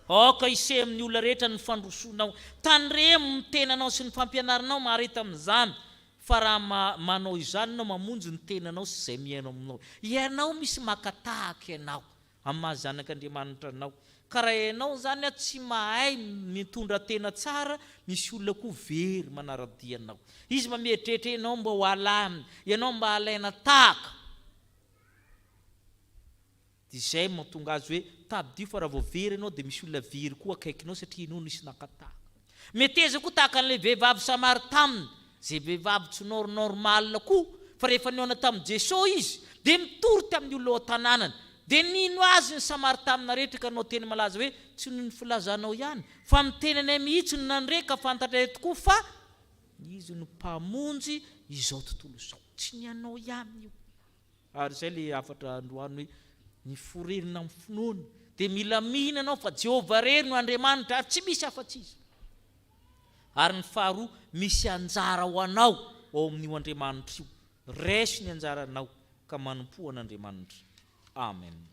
Aoka ise amin'ny olona rehetra ny fandrosoanao, tandremo ny tenanao sy ny fampianaranao maharita amin'izany. Fa raha manao izany ianao mamonjy ny tenanao sy izay miainao aminao. Ianao misy makatahaka ianao amin'ny mahazanak'Andriamanitra anao. Ka raha ianao zany tsy mahay mitondra tena tsara, misy olona koa very manaradia anao. Izy mba mieritreritra ianao mba ho alamina, ianao mba alaina tahaka. Dia izay mahatonga azy hoe tabidio fa raha vao very ianao dia misy olona very koa akaikinao satria ianao nisy nakatahaka. Meteza koa tahaka an'ilay vehivavy Samaritamina, zay vehivavy tsy normal koa, fa rehefa niona tamin'i Jesosy izy dia mitory tamin'ny olona ao tanànany. Dia nino azy ny Samaritamina rehetra ka anao teny malaza hoe tsy noho ny filazanao ihany, fa mitenany mihitsy no nandreka fantatra tokoa fa izy no mpamonjy izao tontolo izao, tsy ny anao ihany io. Ary izay le afatra androany hoe ny forerina amin'ny finoana dia mila mihina anao fa Jehovah rery no Andriamanitra ary tsy misy afa-tsy izy. Ary ny faharoa, misy anjara ho anao ao amin'io Andriamanitra io. Raiso ny anjaranao ka manompoana Andriamanitra. Amen.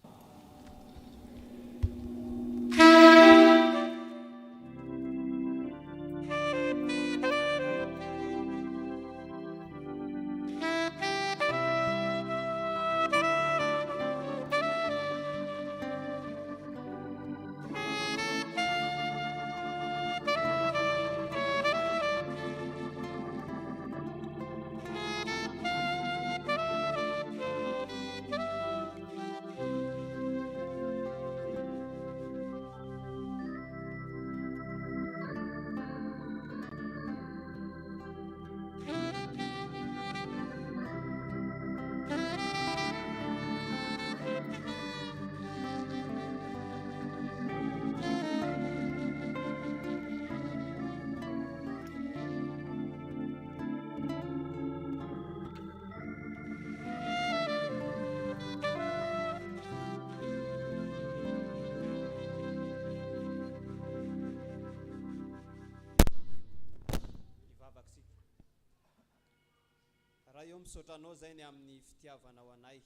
Io misotranao zay ny amin'ny fitiavanao anay.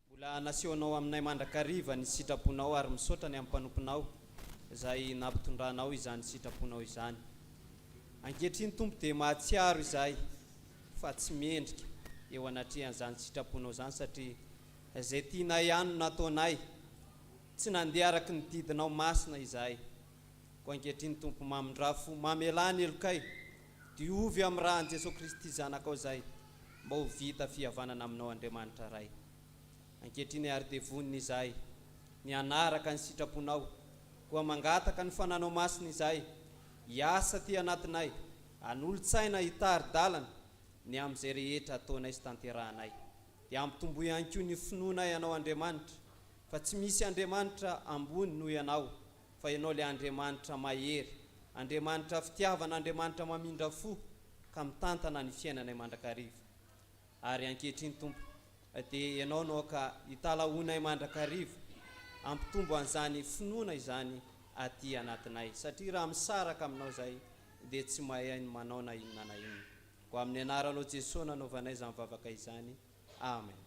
Mbola nasehonao aminay mandrakariva ny sitraponao ary misotra ny amin'ny mpanomponao izay nampitondranao izany sitraponao izany. Ankehitriny Tompo dia mahatsiaro izay fa tsy mendrika eo anatrehan'izany sitraponao izany satria izay tianay ihany no nataonay, tsy nandeha araky ny didinao masina izay. Ko ankehitriny Tompo mamindrafo mamelany elokay dia ovy amin'ny rahan'i Jesosy Kristy zanakao izay mba ho vita fihavanana aminao Andriamanitra ray. Ankehitriny ary devonina izay ny anaraka ny sitraponao, koa mangataka ny fananao masina izay hiasa ty anatinay, an'olotsaina hitary-dalana ny amin'izay rehetra ataonay sy tanterahanay. Dia ampitombo ihany koa ny finoana ianao Andriamanitra, fa tsy misy Andriamanitra ambony noho ianao, fa ianao le Andriamanitra mahery, Andriamanitra fitiavana, Andriamanitra mamindra fo ka mitantana ny fiainanay mandrakariva. Ary ankehitriny Tompo, dia ianao no ka hitalaonay mandrakariva, ampitombo an'izany finoana izany aty anatinay, satria raha misaraka aminao zay dia tsy mahay ny manao na inona na inona. Ko amin'ny anaranao Jesosy nanaovanay izany vavaka izany. Amen.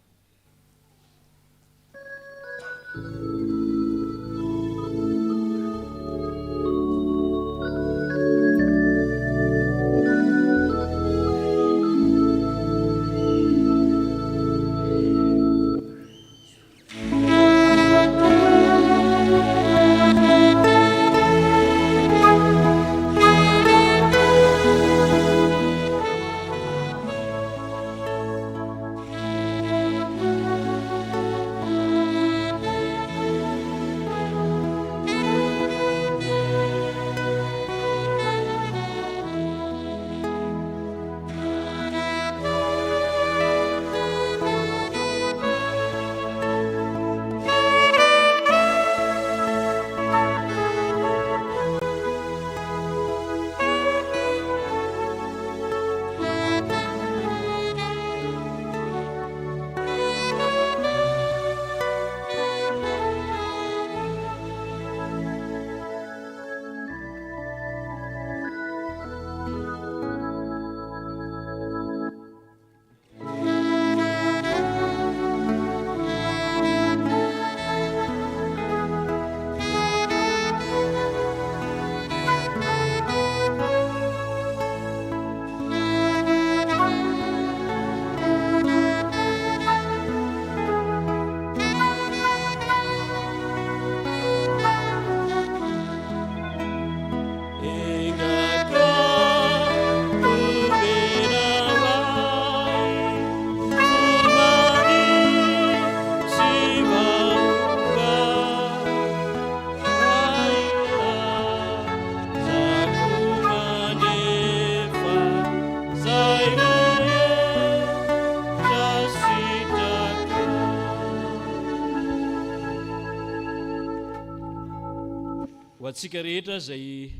Atsika rehetra zay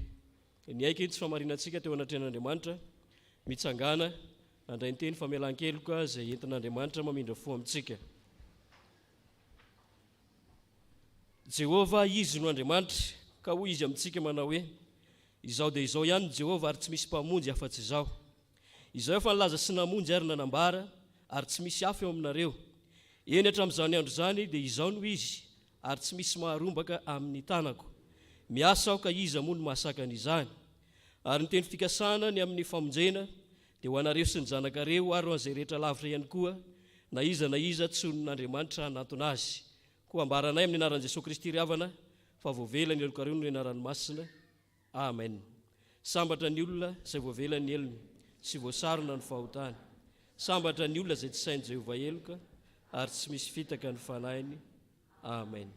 niaiky tsy famarinantsika teo anatren'Andriamanitra mitsangana andray ny teny famelan-keloka zay entin'Andriamanitra mamindra fo amintsika. Jehova izy no Andriamanitra, ka hoy izy amintsika manao hoe izao dia izao ihany Jehova ary tsy misy mpamonjy afa-tsy izao. Izao efa nilaza sy namonjy ary nanambara ary tsy misy hafa eo aminareo. Eny hatramin'izany andro zany dia izao no izy ary tsy misy maharombaka amin'ny tanako. Miasa aho ka iza moa no mahasaka an'izany. Ary ny teny fikasana ny amin'ny famonjena dia ho anareo sy ny zanakareo ary ho an'izay rehetra lavitra ihany koa na iza tsonon'Andriamanitra hanatona azy. Koa ambaranay amin'ny anaran'i Jesosy Kristy ry havana fa voavela ny eloka reo no enarany masina. Amen. Sambatra ny olona izay voavela ny elony sy voasarona ny fahotany. Sambatra ny olona izay tsy sain'i Jehova eloka ary tsy misy fitaka ny fanahiny. Amen.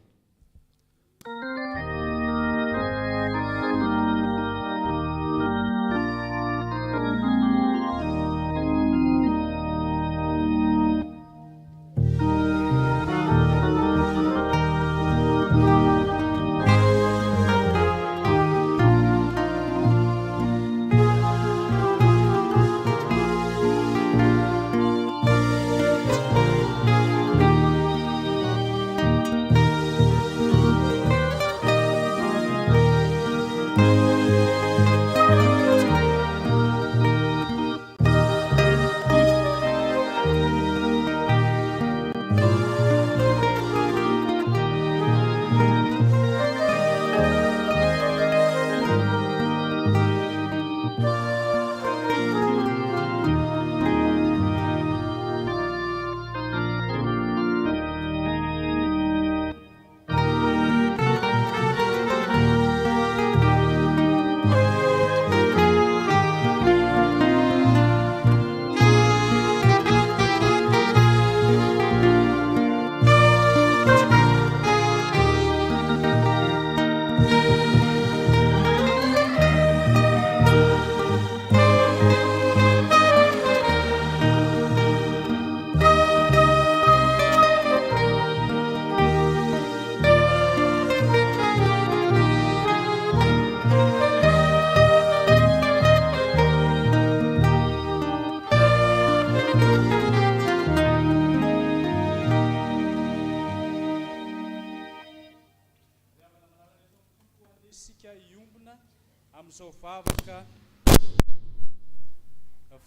isika iombona amin'izao vavaka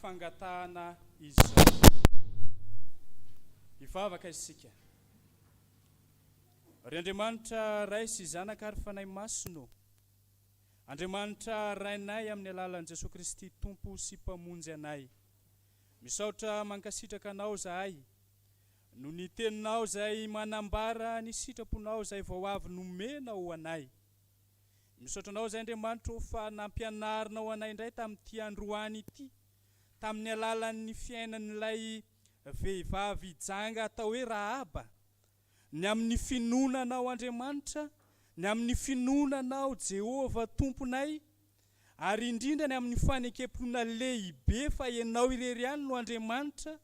fangatahana izao. Ivavaka isika. Ry Andriamanitra ray sy zanaka ary fanahy masino. Andriamanitra rainay amin'ny alalan'i Jesosy Kristy Tompo sy mpamonjy anay. Misaotra mankasitraka anao zahay. No ny teninao zay manambara ny sitraponao zay vao avy nomenao anay. Misaotra anao zay Andriamanitra fa nampianarinao anay indray tamin'ity androany ity, tamin'ny alalan'ny fiainan'ilay vehivavy janga atao hoe Rahaba. Ny amin'ny finonanao Andriamanitra, ny amin'ny finonanao Jehova Tomponay, ary indrindra ny amin'ny fanekepona lehibe fa ianao irery ihany no Andriamanitra,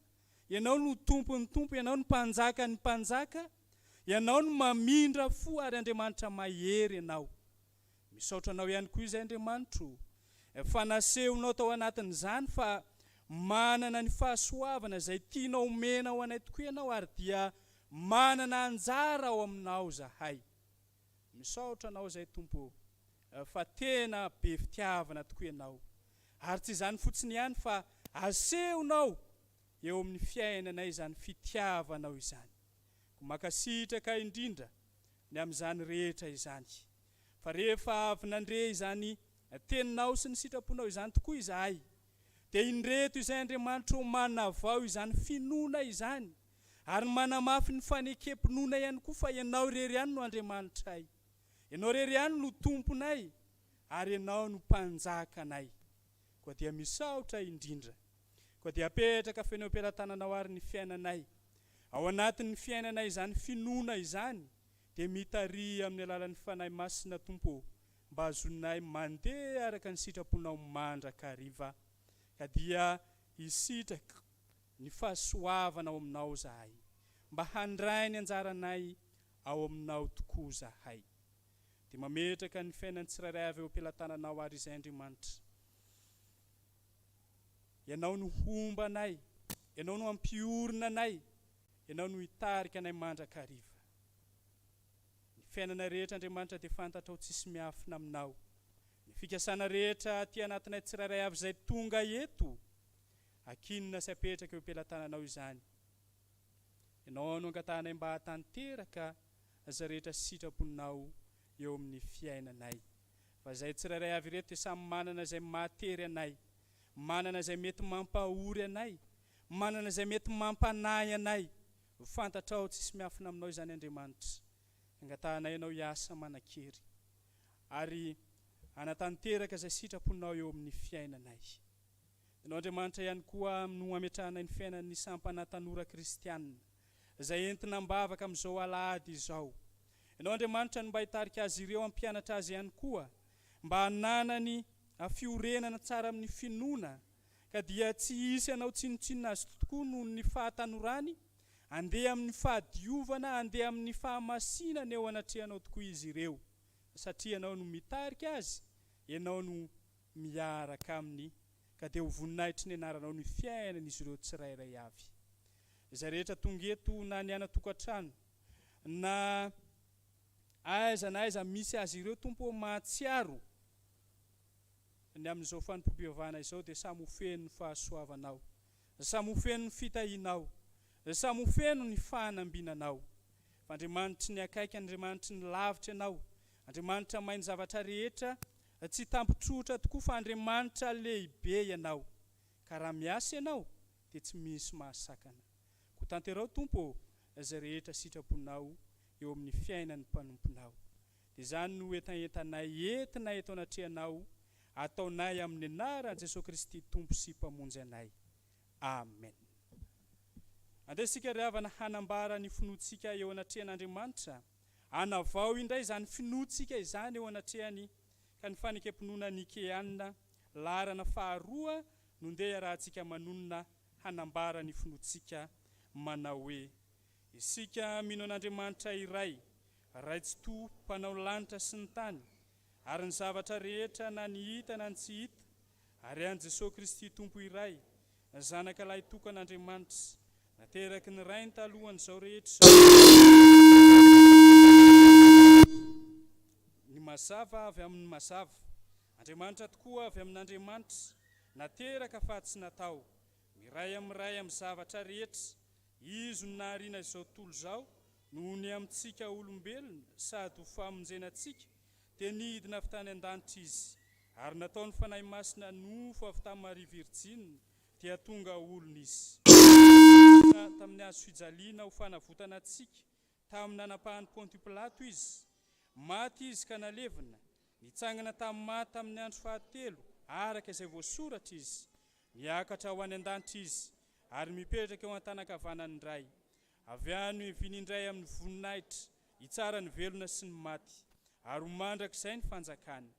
ianao no tompon'ny tompo, ianao no mpanjakan'ny mpanjaka, ianao no mamindra fo ary Andriamanitra mahery ianao. Misaotra anao ihany koa izay Andriamanitra, fanasehonao tao anatin'izany fa manana ny fahasoavana izay tianao menao anay tokoa ianao ary dia manana anjara ao aminao zahay. Misaotra anao zay Tompo fa tena be fitiavana tokoa ianao. Ary tsy izany fotsiny ihany fa asehonao eo amin'ny fiainanay izany fitiavanao izany. Makasitraka indrindra ny amin'izany rehetra izany. Fa rehefa avy nandre izany teninao sy ny sitraponao izany tokoa izahay, dia indreto izay Andriamanitra manavao izany finona izany, ary manamafy ny fanekepinona ihany koa fa ianao irery ihany no Andriamanitray. Ianao irery ihany no tomponay, ary ianao no mpanjakanay. Koa dia misaotra indrindra. Koa dia apetraka fenao am-pelatananao ary ny fiainanay. Ao anatin'ny fiainanay izany finona izany, dia mitary amin'ny alalan'ny fanahy masina Tompo, mba azonay mandeha araka ny sitraponao mandrakariva, ka dia hisitraka ny fahasoavana ao aminao zahay, mba handray ny anjaranay ao aminao tokoa zahay. Dia mametraka ny fiainan'ny tsirairay avy eo am-pelatananao ary izay Andriamanitra. Ianao no homba anay, ianao no ampiorina anay, ianao no hitarika anay mandrakariva. Ny fiainana rehetra Andriamanitra dia fantatrao tsisy miafina aminao. Ny fikasana rehetra ty anatinay tsirairay avy izay tonga eto, akinina sy apetraka eo am-pelatananao izany. Ianao no angatanay mba hatanteraka aza rehetra sitraponao eo amin'ny fiainanay. Fa izay tsirairay avy reto dia samy manana izay matery anay, manana izay mety mampahory anay, manana izay mety mampanay anay. Fantatrao tsisy miafina aminao izany Andriamanitra. Angatanay ianao hiasa manan-kery, ary anatanteraka izay sitraponao eo amin'ny fiainanay. Ianao Andriamanitra ihany koa no ametrahanay ny fiainan'ny sampana tanora kristianina, izay entina mbavaka amin'izao alahady izao. Ianao Andriamanitra no mba hitarika azy ireo, ampianatra azy ihany koa, mba hananany fiorenana tsara amin'ny finona, ka dia tsy hisy ianao tsinotsinona azy tokoa noho ny fahatanorany, andeha amin'ny fahadiovana, andeha amin'ny fahamasinana eo anatrehanao tokoa izy ireo, satria ianao no mitarika azy, ianao no miaraka aminy, ka dia ho voninahitry ny anaranao ny fiainan'izy ireo tsirairay avy. Izay rehetra tonga eto, na ny ana-tokantrano, na aiza misy azy ireo Tompo mahatsiaro ny amin'izao fanompoam-pivavahana izao, dia samy ho feno ny fahasoavanao, samy ho feno ny fitahinao, samy ho feno ny fahanambinanao. Fa Andriamanitra ny akaiky, Andriamanitra ny lavitra ianao, Andriamanitra mahay ny zavatra rehetra, tsy tampitrotra tokoa fa Andriamanitra lehibe ianao. Ka raha miasa ianao dia tsy misy mahasakana. Ko tanterao Tompo izay rehetra sitraponao eo amin'ny fiainan'ny mpanomponao. Dia izany no entaentanay entina eto anatrehanao, ataonay amin'ny anaran'i Jesosy Kristy Tompo sy mpamonjy anay. Amen. Andesika ry havana hanambara ny finoantsika eo anatrehan'Andriamanitra, hanavao indray izany finoantsika izany eo anatrehany ka ny fanekepinoana Nikeana larana faharoa no ndeha rahantsika manonona hanambara ny finoantsika manao hoe: isika mino an'Andriamanitra iray, raitsy to mpanao lanitra sy ny tany, ary ny zavatra rehetra na ny hita na ny tsy hita, ary an Jesosy Kristy Tompo iray, zanaka lahy tokan'Andriamanitra, nateraky ny rainy talohan'izao rehetra ny mazava avy amin'ny mazava, Andriamanitra tokoa avy amin'Andriamanitra, nateraka fa tsy natao, miray amin'ny zavatra rehetra, izy no nahariana izao tontolo izao, noho ny amintsika olombelona sady ho famonjenantsika, dia nidina avy tany an-danitra izy, ary nataony fanahy masina nofo avy tamin'ny Maria Virjina, dia tonga olona izy. Tamin'ny hazo fijaliana ho fanavotana antsika, tamin'ny nanapahany Ponty Pilato izy, maty izy ka nalevina, nitsangana tamin'ny maty tamin'ny andro fahatelo, araka izay voasoratra izy, miakatra ho any an-danitra izy, ary mipetraka eo an-tanakavanany indray, avy any hiviny indray amin'ny voninahitra, hitsara ny velona sy ny maty, ary mandrakizay ny fanjakana.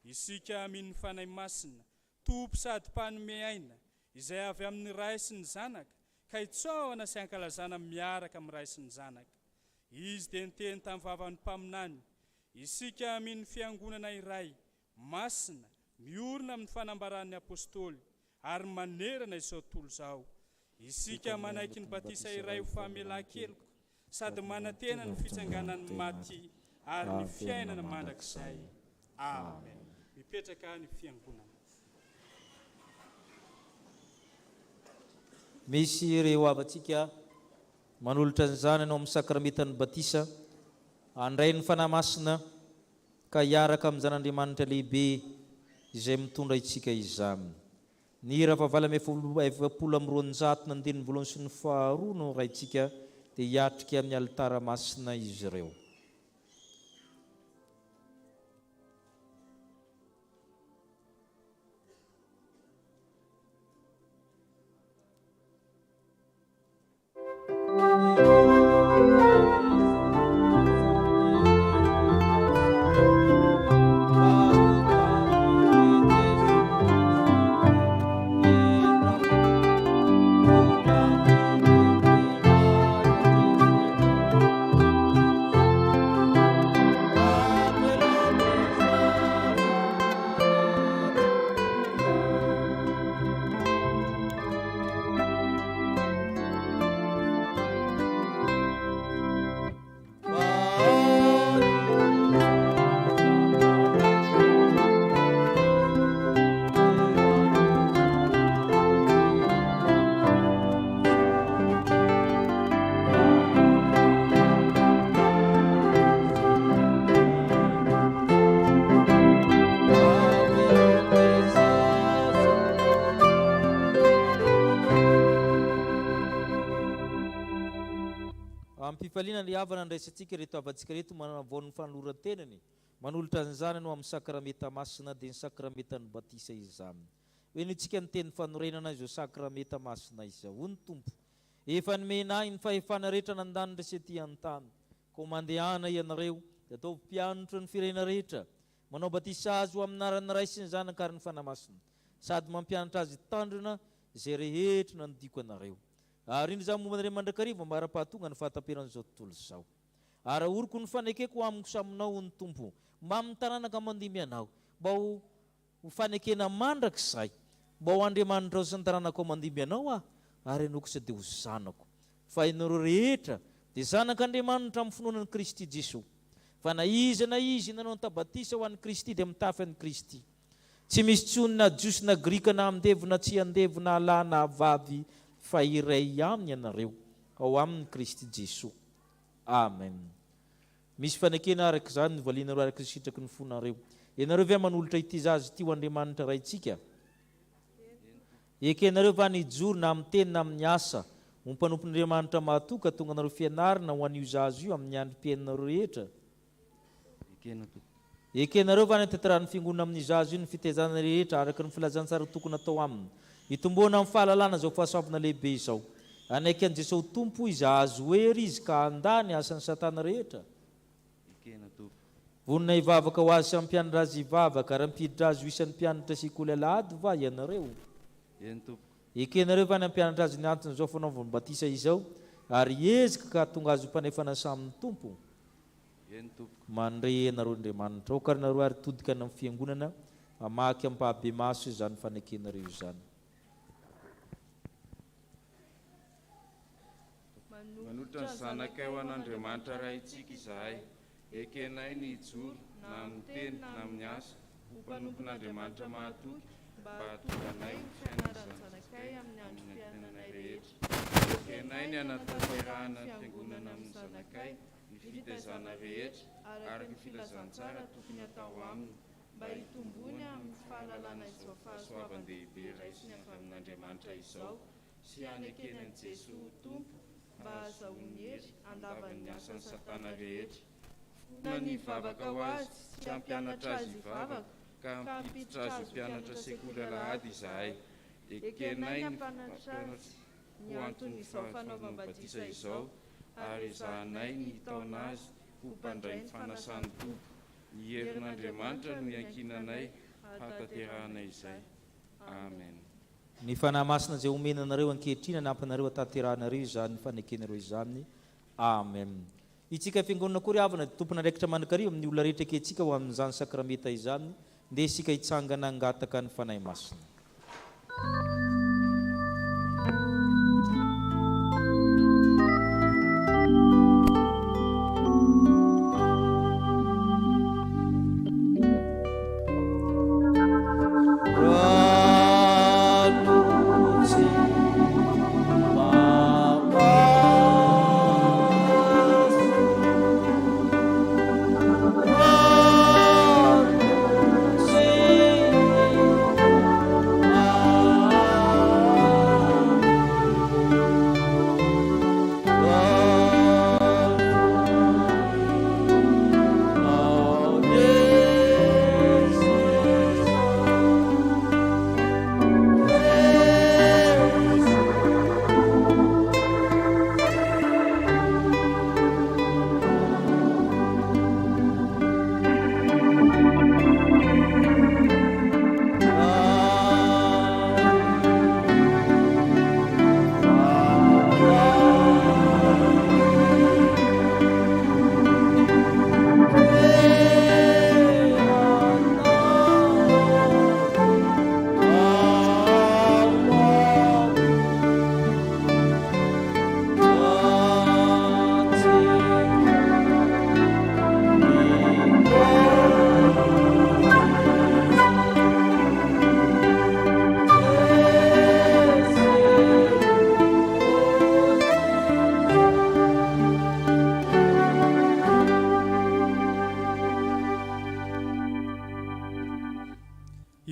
Isika mino ny fanahy masina, tompo sady mpanome aina, izay avy amin'ny ray sy ny zanaka, ka hitsoahana sy ankalazana miaraka amin'ny ray sy ny zanaka. Izy dia niteny tamin'ny vavan'ny mpaminany, isika mino ny fiangonana iray, masina, miorina amin'ny fanambaran'ny apôstôly, ary manerana izao tontolo izao. Isika manaiky ny batisa iray ho famelan-keloka, sady manantena ny fitsanganan'ny maty, ary ny fiainana mandrakizay. Amen. Mipetraka ny fiangonana. Misy ireo avantsika manolotra ny zanany ao amin'ny sakramentan'ny batisa, handray ny fanahy masina ka hiaraka amin'ny zanandriamanitra lehibe izay mitondra itsika izany. Ny rafavala efapolo amby roanjato nandeha ny voalohany sy ny faharoa no raintsika dia hiatrika amin'ny alitara masina izy ireo. Faliana ny havana ndraisantsika reto avantsika reto manavoan'ny fanoloran-tenany, manolotra ny zanany amin'ny sakramenta masina dia ny sakramentan'ny batisa izany. Hoe nitsika ny teny fanorenana izao sakramenta masina izao. Hoy ny Tompo, efa nomena ahy ny fahefana rehetra nandanitra sy aty an-tany, ko mandehana ianareo dia atao mpianatra ny firenena rehetra, manao batisa azy ho amin'ny anaran'ny Ray sy ny Zanaka ary ny fanahy masina, sady mampianatra azy tandrina izay rehetra nandiko anareo. Ary indro izany momba anareo mandrakariva mara-pahatonga ny fahatamperan'izao tontolo izao. Ary ahoriko ny fanekeko amiko saminao ny Tompo, mba amin'ny tanàna mandimby anao, mba ho fanekena mandrakizay, mba ho Andriamanitra sy ny tanànako mandimby anao ary anoko sy dia ho zanako. Fa ianareo rehetra dia zanak'Andriamanitra amin'ny finoanan'i Kristy Jesosy. Fa na izy nanao ny tabatisa ho an'i Kristy dia mitafy an'i Kristy. Tsy misy tsony na jiosy na grika na andevo na tsy andevo na lahy na vavy, fa iray aminy ianareo ao amin'ny Kristy Jesosy. Amen. Misy fanekena araka izany novalianareo araka ny sitraky ny fonareo. Ianareo ve manolotra ity zazy ity ho Andriamanitra raintsika? Ekenareo va nijoro na amin'ny teny na amin'ny asa ho mpanompon'Andriamanitra mahatoka tonga anareo fianarana ho an'io zazy io amin'ny androm-piainareo rehetra? Ekenareo va natanterahany fiangonana amin'ny zazy io ny fitezana rehetra araka ny filazantsara tokony atao aminy, hitomboana amin'ny fahalalana izao fahasoavana lehibe izao. Anaiky an'i Jesosy Tompo izy azo hery izy ka handany asan'ny Satana rehetra. Vonona hivavaka ho azy sy ampianatra azy hivavaka ary ampiditra azy ho isan'ny mpianatra sekoly alahady va ianareo? Ekenareo va ny ampianatra azy ny antony izao fanaovana batisa izao ary ezika ka tonga azy ho mpanefana samin'ny Tompo? Mandre nareo Andriamanitra, okarinareo ary todika amin'ny fiangonana, amaky ampahabe maso izany fanekenareo izany. Manolotra ny zanakay ho an'Andriamanitra raintsika izahay, ekenay ny ijoro na amin'ny teny na amin'ny asa ho mpanompon'Andriamanitra mahatoky mba hahatonganay fiainaran-janakay amin'ny androm-piainanay rehetra. Ekenay ny anatanteraana ny fiangonana amin'ny zanakay ny fitaizana rehetra ary ny filazantsara tokony atao aminy mba hitombony amin'ny fahalalana izao fahasoavan-dehibe raisiny avy amin'Andriamanitra izao sy hanekeny an'i Jesosy Tompo mba hahazahoany hery handavan'ny asan'ny Satana rehetra. Na ny vavaka ho azy tsy hampianatra azy hivavaka ka hampiditra azy ho mpianatra sekoly alahady izahay. Ekenay ny mpampianatra ny anton'izao fanaovam-batisa izao ary ezahanay ny taona azy ho mpandray ny fanasany tompo. Ny herin'Andriamanitra no iankinanay hataterahana izay. Amen. Ny fanahy masina izay omenanareo ankehitriny hanampanareo hatanteranareo izany fanekenareo izany. Amen. Itsika fiangonana kory avana tompona andraikitra manan-kariva amin'ny olona rehetra ankehintsika ho amin'izany sakramenta izany dia isika hitsangana angataka ny fanahy masina.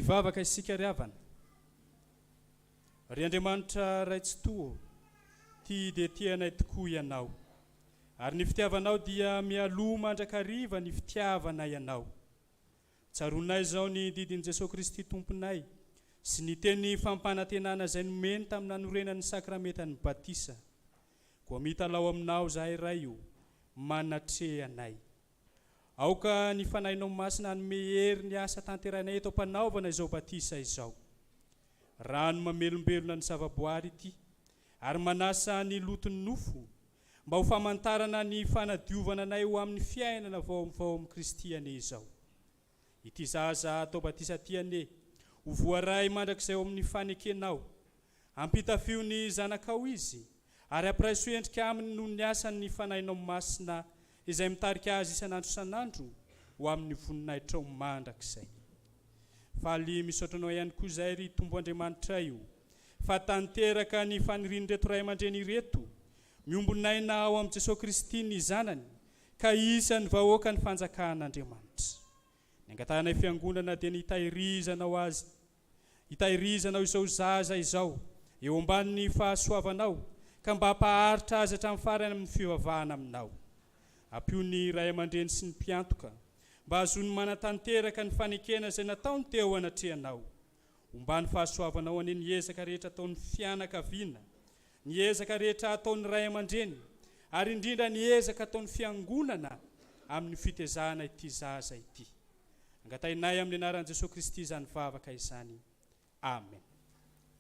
Ivavaka isika ry havana. Ry Andriamanitra raitsy toa, tia dia tianay tokoa ianao. Ary ny fitiavanao dia mialoha mandrakariva ny fitiavanay ianao. Tsaronay izao ny didin' Jesosy Kristy Tomponay sy ny teny fampanantenana izay nomeny tamin'ny nanorenan'ny sakramentan'ny batisa. Koa mitalao aminao zahay ray io, manatre anay. Aoka ny fanahinao masina hanome hery ny asa tanteranay eto ampanaovana izao batisa izao. Rano mamelombelona ny zavaboary ity ary manasa ny loton'ny nofo mba ho famantarana ny fanadiovana anay ho amin'ny fiainana vao amin'ny Kristy ane izao. Ity zaza atao batisa ty ane ho voaray mandrakizay ao amin'ny fanekenao. Ampitafio ny zanakao izy ary ampiray endrika aminy noho ny asan'ny fanahinao masina izay mitarika azy isan'andro san'andro ho amin'ny voninahitra mandrakizay. Faly misaotranao ihany koa izay ry tombo Andriamanitra io fa tanteraka ny faniriany reto ray aman-dreny reto miombonaina ao amin'ny Jesosy Kristy ny zanany ka isan'ny vahoaka ny fanjakan'Andriamanitra. Ny angatanay fiangonana dia nitahirizanao azy, hitahirizanao izao zaza izao eo ambanin'ny fahasoavanao ka mba hampaharitra azy hatramin'ny farany amin'ny fivavahana aminao. Apio ny ray aman-dreny sy ny mpiantoka mba azony manatanteraka ny fanekena izay nataony teo anatrehanao. Ombany fahasoavanao ane ny ezaka rehetra ataon'ny fianakaviana, ny ezaka rehetra ataon'ny ray aman-dreny ary indrindra ny ezaka ataon'ny fiangonana amin'ny fitezahana ity zaza ity. Angatainay amin'ny anaran'i Jesosy Kristy izany vavaka izany. Amen.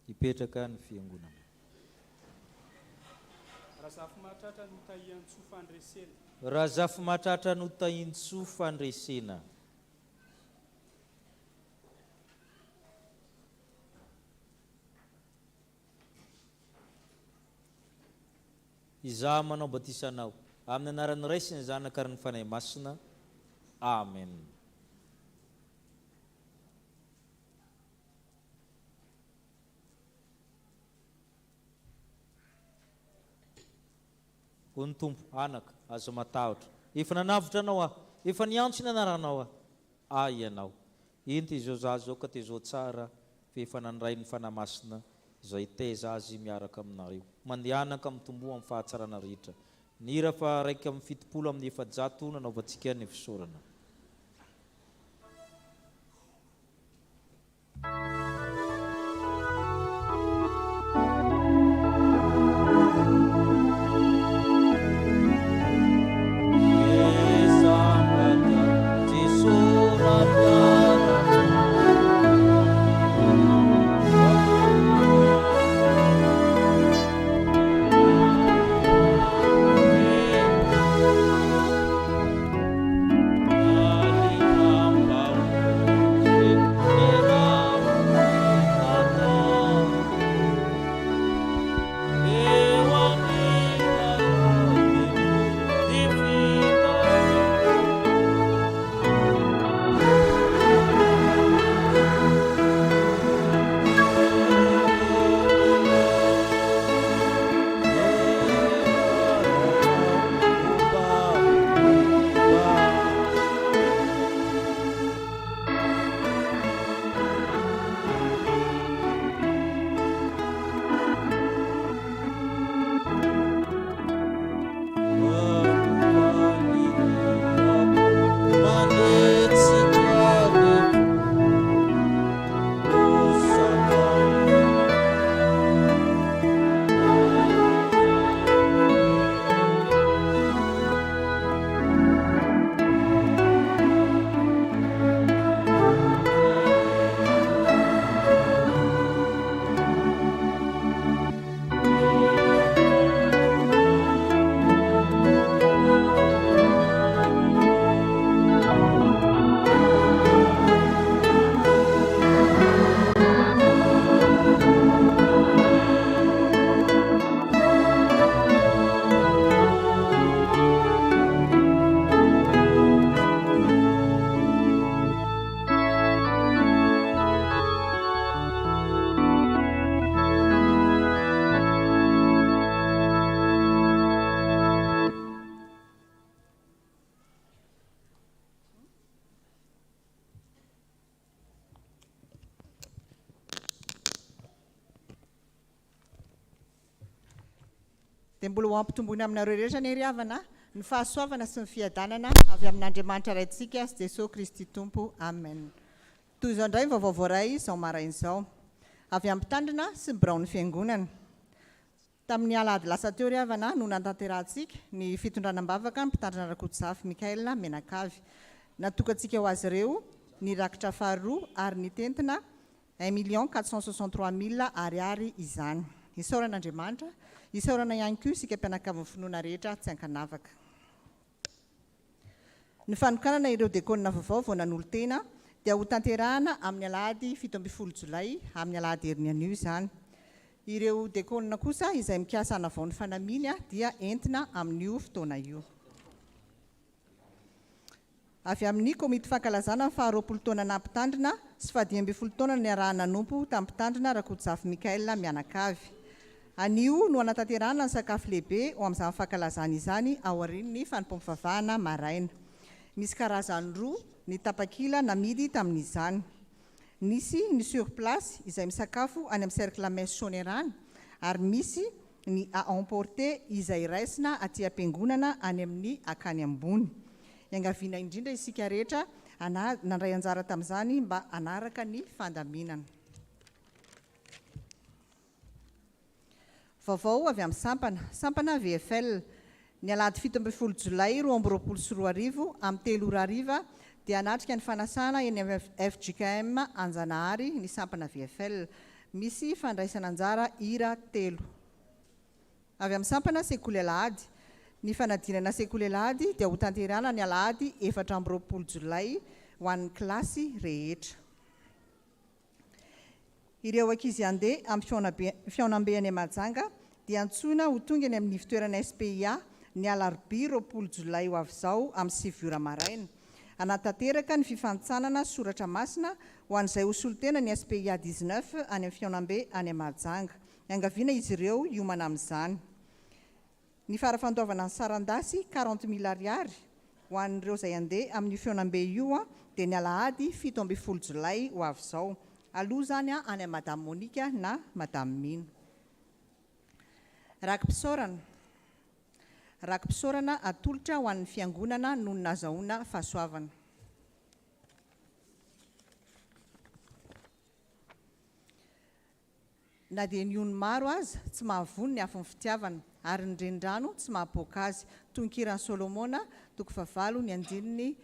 Ipetraka ny fiangonana. Razafy mahatratra no tahian-tso fandresena. Razafy mahatratra no tahian-tso fandresena. Izaho manao batisanao amin'ny anaran'ny Ray sy ny Zanaka ary ny Fanahy Masina. Amen. ho ny tompo anaka azo matahotra efa nanavitra anao efa niantso nanarahnao ianao enta izao za zao ka tezao tsara fa efa nandray ny fanamasina izay teza azy miaraka aminareo mandehanaka mitombo amin'ny fahatsarana rehetra nira fa raiky amin'ny fitopolo amin'ny efajato nanaovantsika ny fisorana. dia mbola ho ampitombony aminareo rehetra ny riavana ny fahasoavana sy ny fiadanana avy amin'Andriamanitra raintsika sy Jesosy Kristy Tompo. Amen. Toy izao indray vaovao voaray izao marain'izao avy amin'ny mpitandrina sy ny biraon'ny fiangonana. Tamin'ny alahady lasa teo riavana no nantanterantsika ny fitondranam-bavaka ny mpitandrina Rakotsafy Mikaela Menakavy. Natokantsika ho azy ireo ny rakitra faharoa ary ny tentina 1,463,000 ariary izany. Isaoran'Andriamanitra, isaorana ihany koa isika mpianakavin'ny finoana rehetra tsy ankanavaka. Ny fanokanana ireo dekona vaovao vao nanolo tena dia ho tanterahana amin'ny alahady 17 Jolay amin'ny alahady herin'ny anio izany. Ireo dekona kosa izay mikasa anavao ny fanaminy dia entina amin'io fotoana io. Avy amin'ny komity fankalazana faharoapolo taona nampitandrina sy 12 taona ny arahana nompo tampitandrina Rakotsafy Mikaela Menakavy. Anio no anatanterahana ny sakafo lehibe ao amin'izany fankalazana izany ao aorian'ny Fanompoam-pivavahana maraina. Misy karazany roa ny tapakila namidy tamin'izany. Nisy ny sur place izay misakafo any amin'ny cercle messe Iorenana ary misy ny à emporter izay raisina aty am-piangonana any amin'ny akany ambony. Iangaviana indrindra isika rehetra nandray anjara tamin'izany mba anaraka ny fandaminana. Vaovao avy amin'ny sampana VFL ny alahady 17 Jolay 2024 amin'ny 3:00 dia anatrika ny fanasana eny amin'ny FJKM Anjanahary ny sampana VFL misy fandraisana anjara ira 3. Avy amin'ny sampana sekoly alahady ny fanadinana sekoly alahady dia ho tanterahana ny alahady 14 Jolay ho an'ny kilasy rehetra. Ireo ankizy andeha amin'ny fiaonam-beany Majanga dia antsoina ho tonga eny amin'ny fitoerana SPIA ny alarobia 20 Jolay ho avy izao amin'ny 7 maraina. Anatanteraka ny fifantsanana soratra masina ho an'izay hosolotena ny SPIA 19 any amin'ny fiaonam-be any Majanga. Iangaviana izy ireo hiomana amin'izany. Ny farafandoavana ny sarandasy 40 000 ariary ho an'ireo izay andeha amin'ny feonambe io dia ny alahady 17 Jolay ho avy izao. Aloha zany any madame Monika na madame Mina. Rakim-pisaorana atolotra ho an'ny fiangonana noho ny nazahoana fahasoavana. Na dia ny ony maro aza tsy mahavony ny afon'ny fitiavana ary ny rendrano tsy mahapoaka azy. Tonkiran'ny Solomona 9:7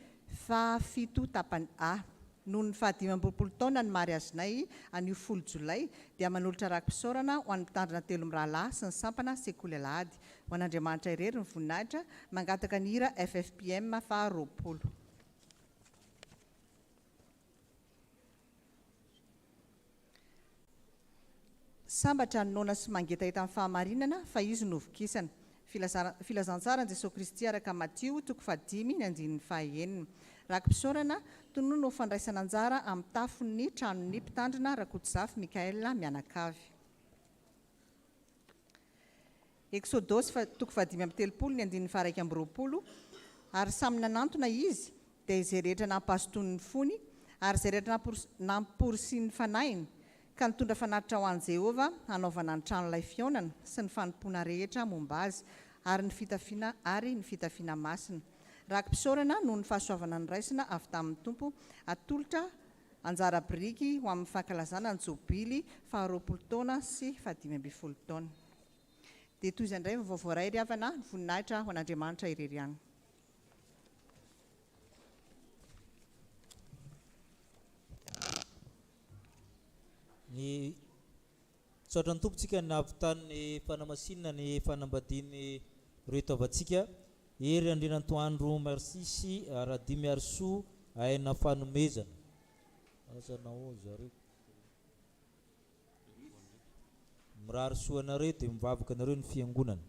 fahafito tapany A. Noho ny 15 taona ny mariazinay anio 10 Jolay dia manolotra rakim-pisaorana ho an'ny mpitandrina 3 mirahalahy sy ny sampana sekoly alahady. Ho an'Andriamanitra irery ny voninahitra mangataka ny hira FFPM faha 20. Sambatra ny nona sy mangeta hita amin'ny fahamarinana fa izy novokisana. Filazantsara ny Jesosy Kristy araka Matio 5:9. Rakim-pisaorana tonono ho fandraisana anjara amin'ny tafon'ny tranon'ny mpitandrina Rakotsafy Mikaela mianakavy. Exodosy 5:20 ary samy nanantona izy dia izay rehetra nampasotony ny fony ary izay rehetra namporisiny ny fanahiny ka nitondra fanatitra ho an'i Jehova hanaovana ny tranolay fionana sy ny fanompoana rehetra momba azy ary ny fitafiana masina. Rakim-pisaorana noho ny fahasoavana ny raisina avy tamin'ny tompo atolotra anjara biriky ho amin'ny fankalazana ny jobily faha 20 taona sy 15 taona. Dia toy izay indray ny vaovao iray ry havana ny voninahitra ho an'Andriamanitra irery ihany. Ny tsaotran'ny tompontsika ny avitan'ny fanamasinana ny fanambadiany reto avatsika ery andrinantoandro marsisy aradimy arso aina fanomezana asanao zareo mirary soanareo dia mivavaka anareo ny fiangonana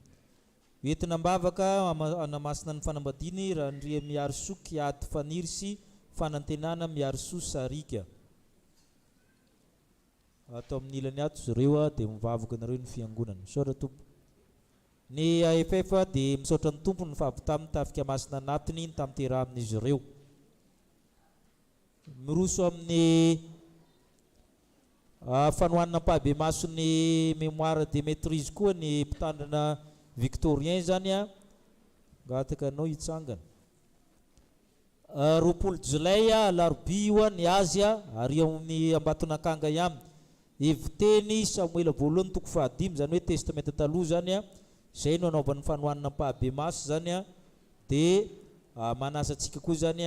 entina mbavaka anamasina ny fanambadiany raha ndria miaro soa kiady faniry sy fanantenana miaro soa sarika atao amin'ny ilany ato zareo dia mivavaka anareo ny fiangonana. Misaotra tompo. Ny AFF dia misaotra ny tompo ny fahavitaminy tafika masina anatiny ny tamteraha amin'izy ireo. Miroso amin'ny fanohanana pahabe masony mémoire de maîtrise koa ny mpitandrina victorien zany gataka anao hitsangana 20 Jolay alarobia io ny azy ary amin'ny ambatonakanga ihany eviteny Samuel voalohany 5 zany hoe testamente taloha zany izay no anaovan'ny fanohanana pahabe maso zany dia manasa antsika koa zany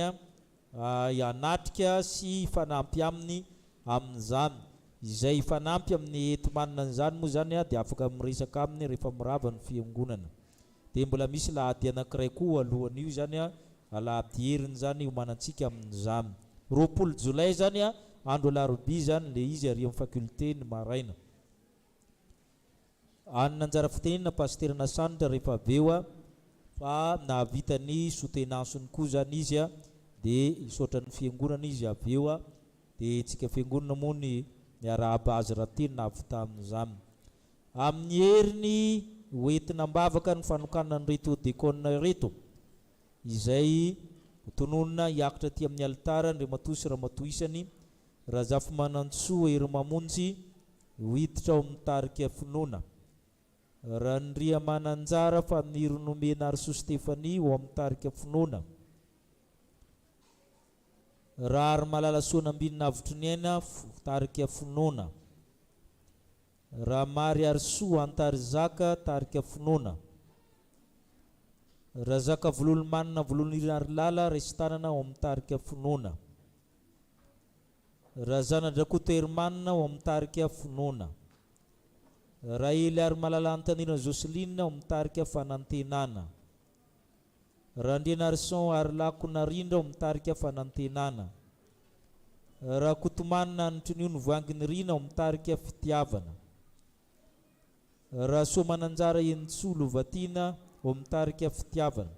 hanatrika sy fanampy aminy amin'izany izay fanampy amin'ny etomanina an'izany moa zany dia afaka miresaka aminy rehefa mirava ny fiangonana. Dia mbola misy lahady anankiray koa alohan'io zany alahady heriny zany iomanantsika amin'izany 20 Jolay zany andro alarobia zany le izy ary amin'ny faculté ny maraina. Ananjara fitenenina pasterna sanitra rehefa aveo fa nahavitany soutenansony koa zany izy dia isotra ny fiangonana izy aveo dia tsika fiangonana moa ny arahaba azy raha teny nahavita amin'izany. Amin'ny heriny hoentina mbavaka ny fanokana ny reto dekona reto izay tononona hiakatra aty amin'ny alitara ny ramatosy ramatoisany raha zafy manantsoa hery mamonjy hoiditra ao amin'ny tarika Finoana. Raha ndria mananjara fa ny ronomena Arso Stefania ao amin'ny tarika Finoana. Raha ary malala soanambinina avotry ny aina tarika Finoana. Raha mary Arso antary zaka tarika Finoana. Raha zaka vololomanina volon'irary lala resitanana ao amin'ny tarika Finoana. Raha zanandrakoterymanina ao amin'ny tarika Finoana. Raha ely ary malala antanirana Joseline ao amin'ny tarika fanantenana. Raha ndriana arson ary lakona rindra ao amin'ny tarika fanantenana. Raha kotomanina nitronio voanginy rina ao amin'ny tarika fitiavana. Raha somananjara enitsolo vatina ao amin'ny tarika fitiavana.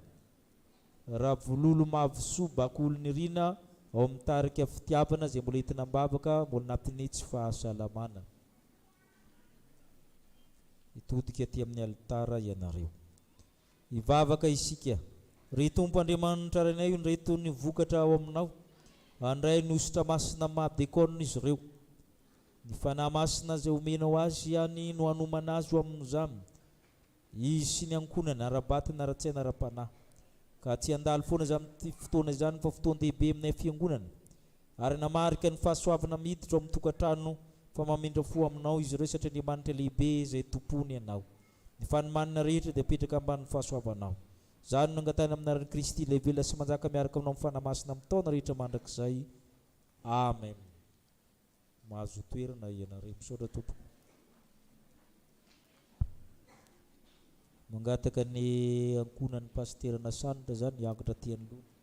Raha vololo mavoso bakolony rina ao amin'ny tarika fitiavana izay mbola entina mbavaka mbola napiny tsy fahasalamana. Itodika aty amin'ny alitara ianareo. ivavaka isika. Ry Tompo Andriamanitra renay io nreto ny vokatra ao aminao, andray nositra masina mahadekonina izy ireo. Ny fanahy masina izay omenao azy ihany no hanomana azy ho amin'izany, izy sy ny ankonana ara-batana ara-tsaina ara-panahy. Ka tsy handalo foana izany fotoana izany fa fotoan-dehibe aminay fiangonana, ary namarika ny fahasoavana miditra ao amin'ny tokantrano fa mamindra fo aminao izy ireo satria Andriamanitra lehibe izay tompony ianao. Ny fanomanana rehetra dia apetraka ambanin'ny fahasoavanao. Izany no angatana amin'anaran'i Kristy lehibe sy manjaka miaraka aminao amin'ny fanahy masina amin'ny taona rehetra mandrakizay. Amen. Mahazo toerana ianareo, misaotra Tompo. Mangataka ny ankonan'ny pasitera Nasanitra zany hiakatra tian'oloha.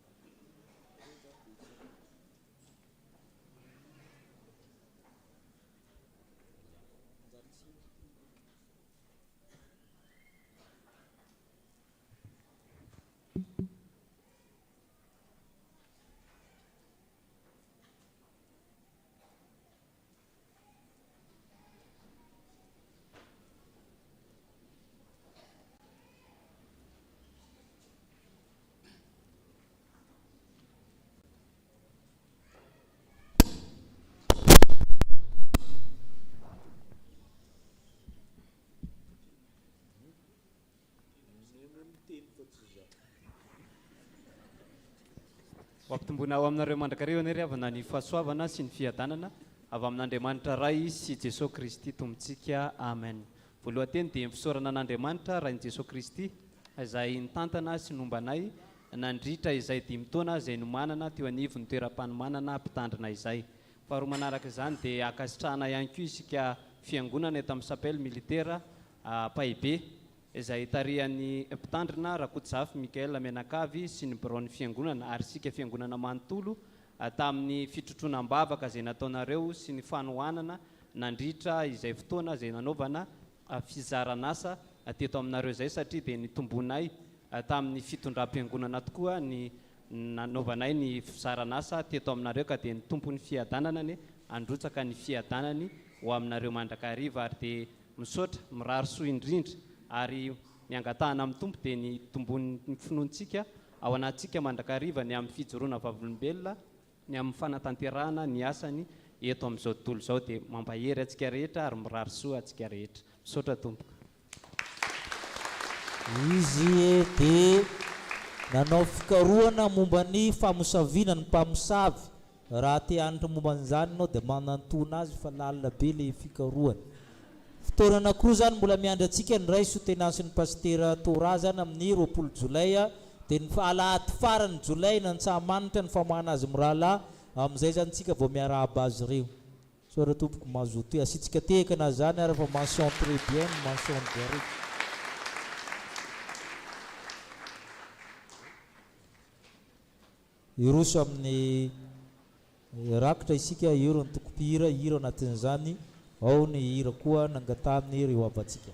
Wampitombona ao aminareo mandrakariva ny avana ny fahasoavana sy ny fiadanana avy amin'Andriamanitra Ray sy Jesosy Kristy Tompontsika. Amen. Voalohany dia fisaorana an'Andriamanitra Ray Jesosy Kristy izay nitantana sy nombanay nandritra izay 5 taona izay nomanana teo anivo ny toeram-panomanana mpitandrina izay. Faharoa manaraka izany dia akasitrahana ihany koa isika fiangonana eto amin'ny sapely militaire Paibe izay tarihan'ny mpitandrina Rakotsafy Mikael Menakavy sy ny baron'ny fiangonana ary sika fiangonana manontolo tamin'ny fitrotronam-bavaka izay nataonareo sy ny fanohanana nandritra izay fotoana izay nanaovana fizaranasa teto aminareo izay satria dia nitombonay tamin'ny fitondram-piangonana tokoa ny nanaovanay ny fizaranasa teto aminareo ka dia ny tompon'ny fiadanana ny androtsaka ny fiadanany ho aminareo mandrakariva ary dia misaotra mirary soa indrindra ary ny angatahana amin'ny tompo dia ny tombon'ny finoantsika ao anatsika mandrakariva ny amin'ny fijoroana vavolombelona ny amin'ny fanatanterahana ny asany eto amin'izao tontolo izao dia mampahery atsika rehetra ary mirary soa atsika rehetra. Misaotra tompo. Izy dia nanao fikarohana momba ny famosaviana ny mpamosavy. Raha te hanitra momba an'izany ianao dia manantona azy fa lalina be le fikarohana. Fotoana anankiroa zany mbola miandry antsika ny ray sotenansin'ny pasitera Tora zany amin'ny 20 Jolay dia ny alahady farany Jolay nantsahamanitra ny famoahana azy mirahalahy amin'izay zany tsika vao miarahaba azy ireo. Saora tompoko mazoto asitsika tekana zany ary fa mention très bien, mention bien. Iroso amin'ny rakitra isika iro ny tokopihira iro anatin'izany ao ny hira koa nangatahany ireo avatsika.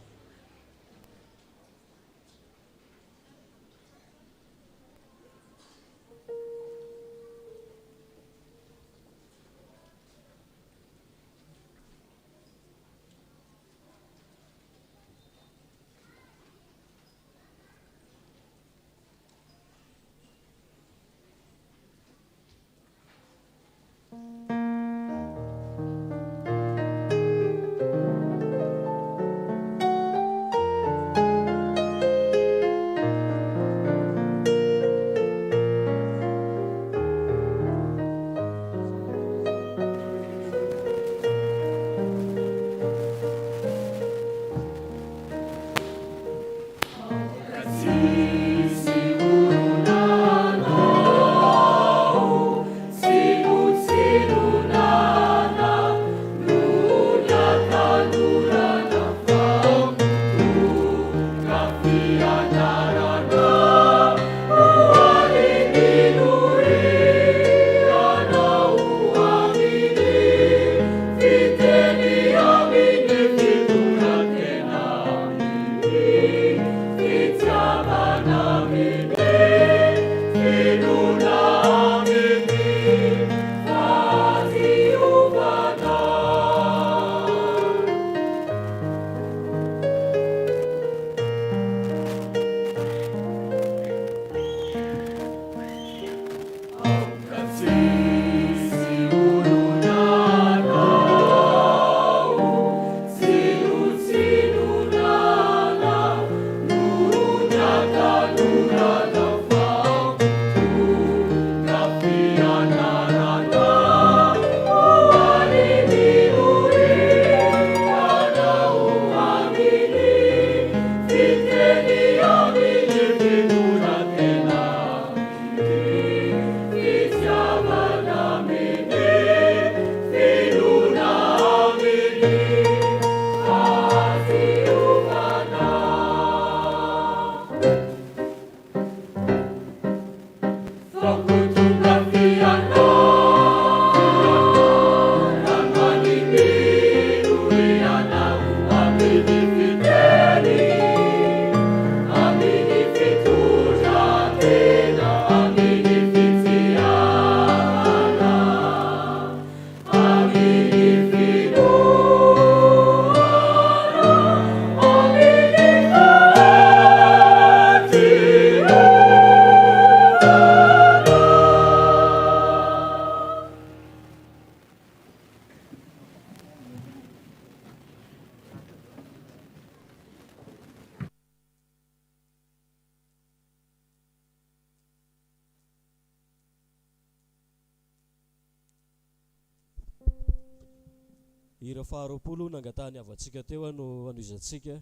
hira faharoapolo nangatany avantsika teo no anoizantsika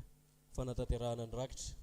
fanatanterahana ny rakitra.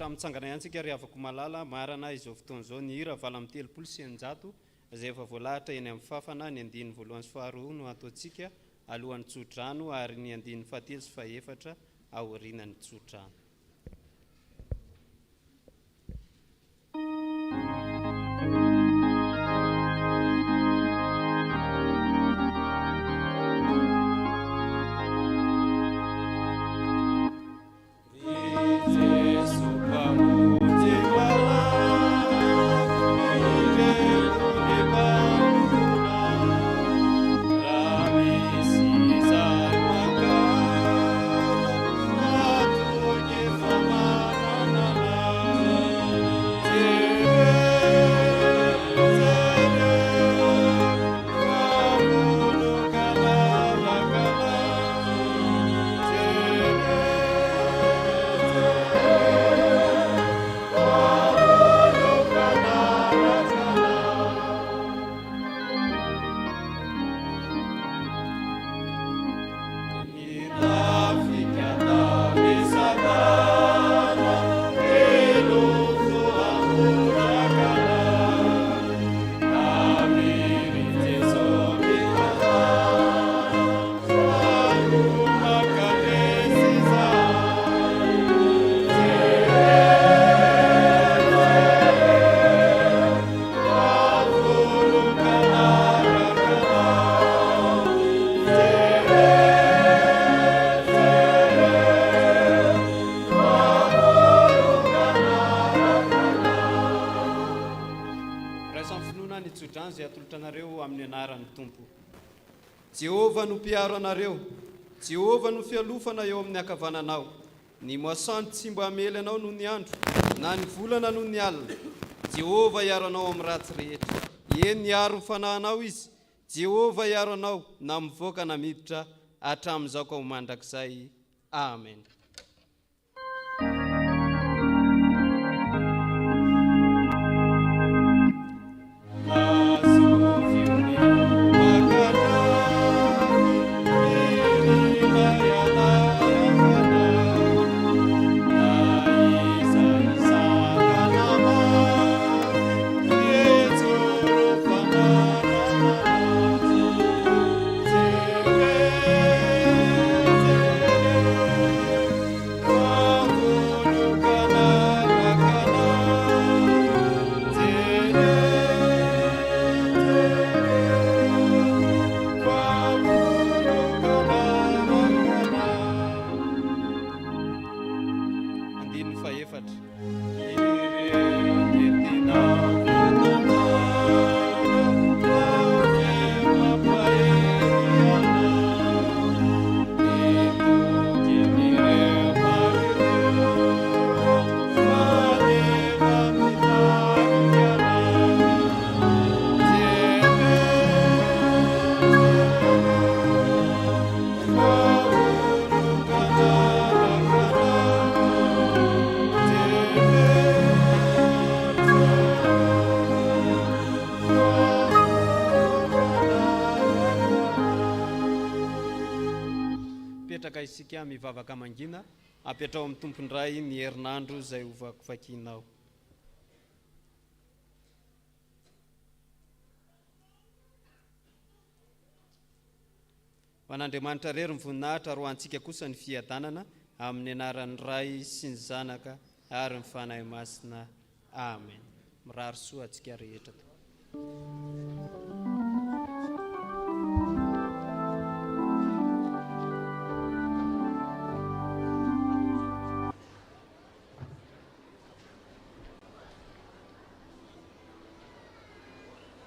Mitsangana ihany ry avako malala marana izao fotoana izao ny hira 7:30 izay efa voalahatra eny amin'ny fafana ny andininy voalohany sy faharoa no ataontsika alohan'ny tsodrano ary ny andininy fahatelo sy fahaefatra aorianan'ny tsodrano. Yeah. androany izay atolotra anareo amin'ny anaran'ny tompo. Jehova no mpiaro anareo, Jehova no fialofana eo amin'ny akavananao. Ny moasanto tsy mba hamely anao noho ny andro, na ny volana noho ny alina. Jehova hiaro anao amin'ny ratsy rehetra. Eny hiaro ny fanahinao izy. Jehova hiaro anao na mivoaka na miditra hatramin'izao ka ho mandrakizay. Amen. Isika mivavaka mangina apetrao amin'ny tompondray ny herinandro izay hovakivakinao. Ho an'Andriamanitra rery ny voninahitra, roantsika kosa ny fiadanana amin'ny anaran'ny Ray sy ny Zanaka ary ny fanahy masina. Amen. Mirary soa antsika rehetra.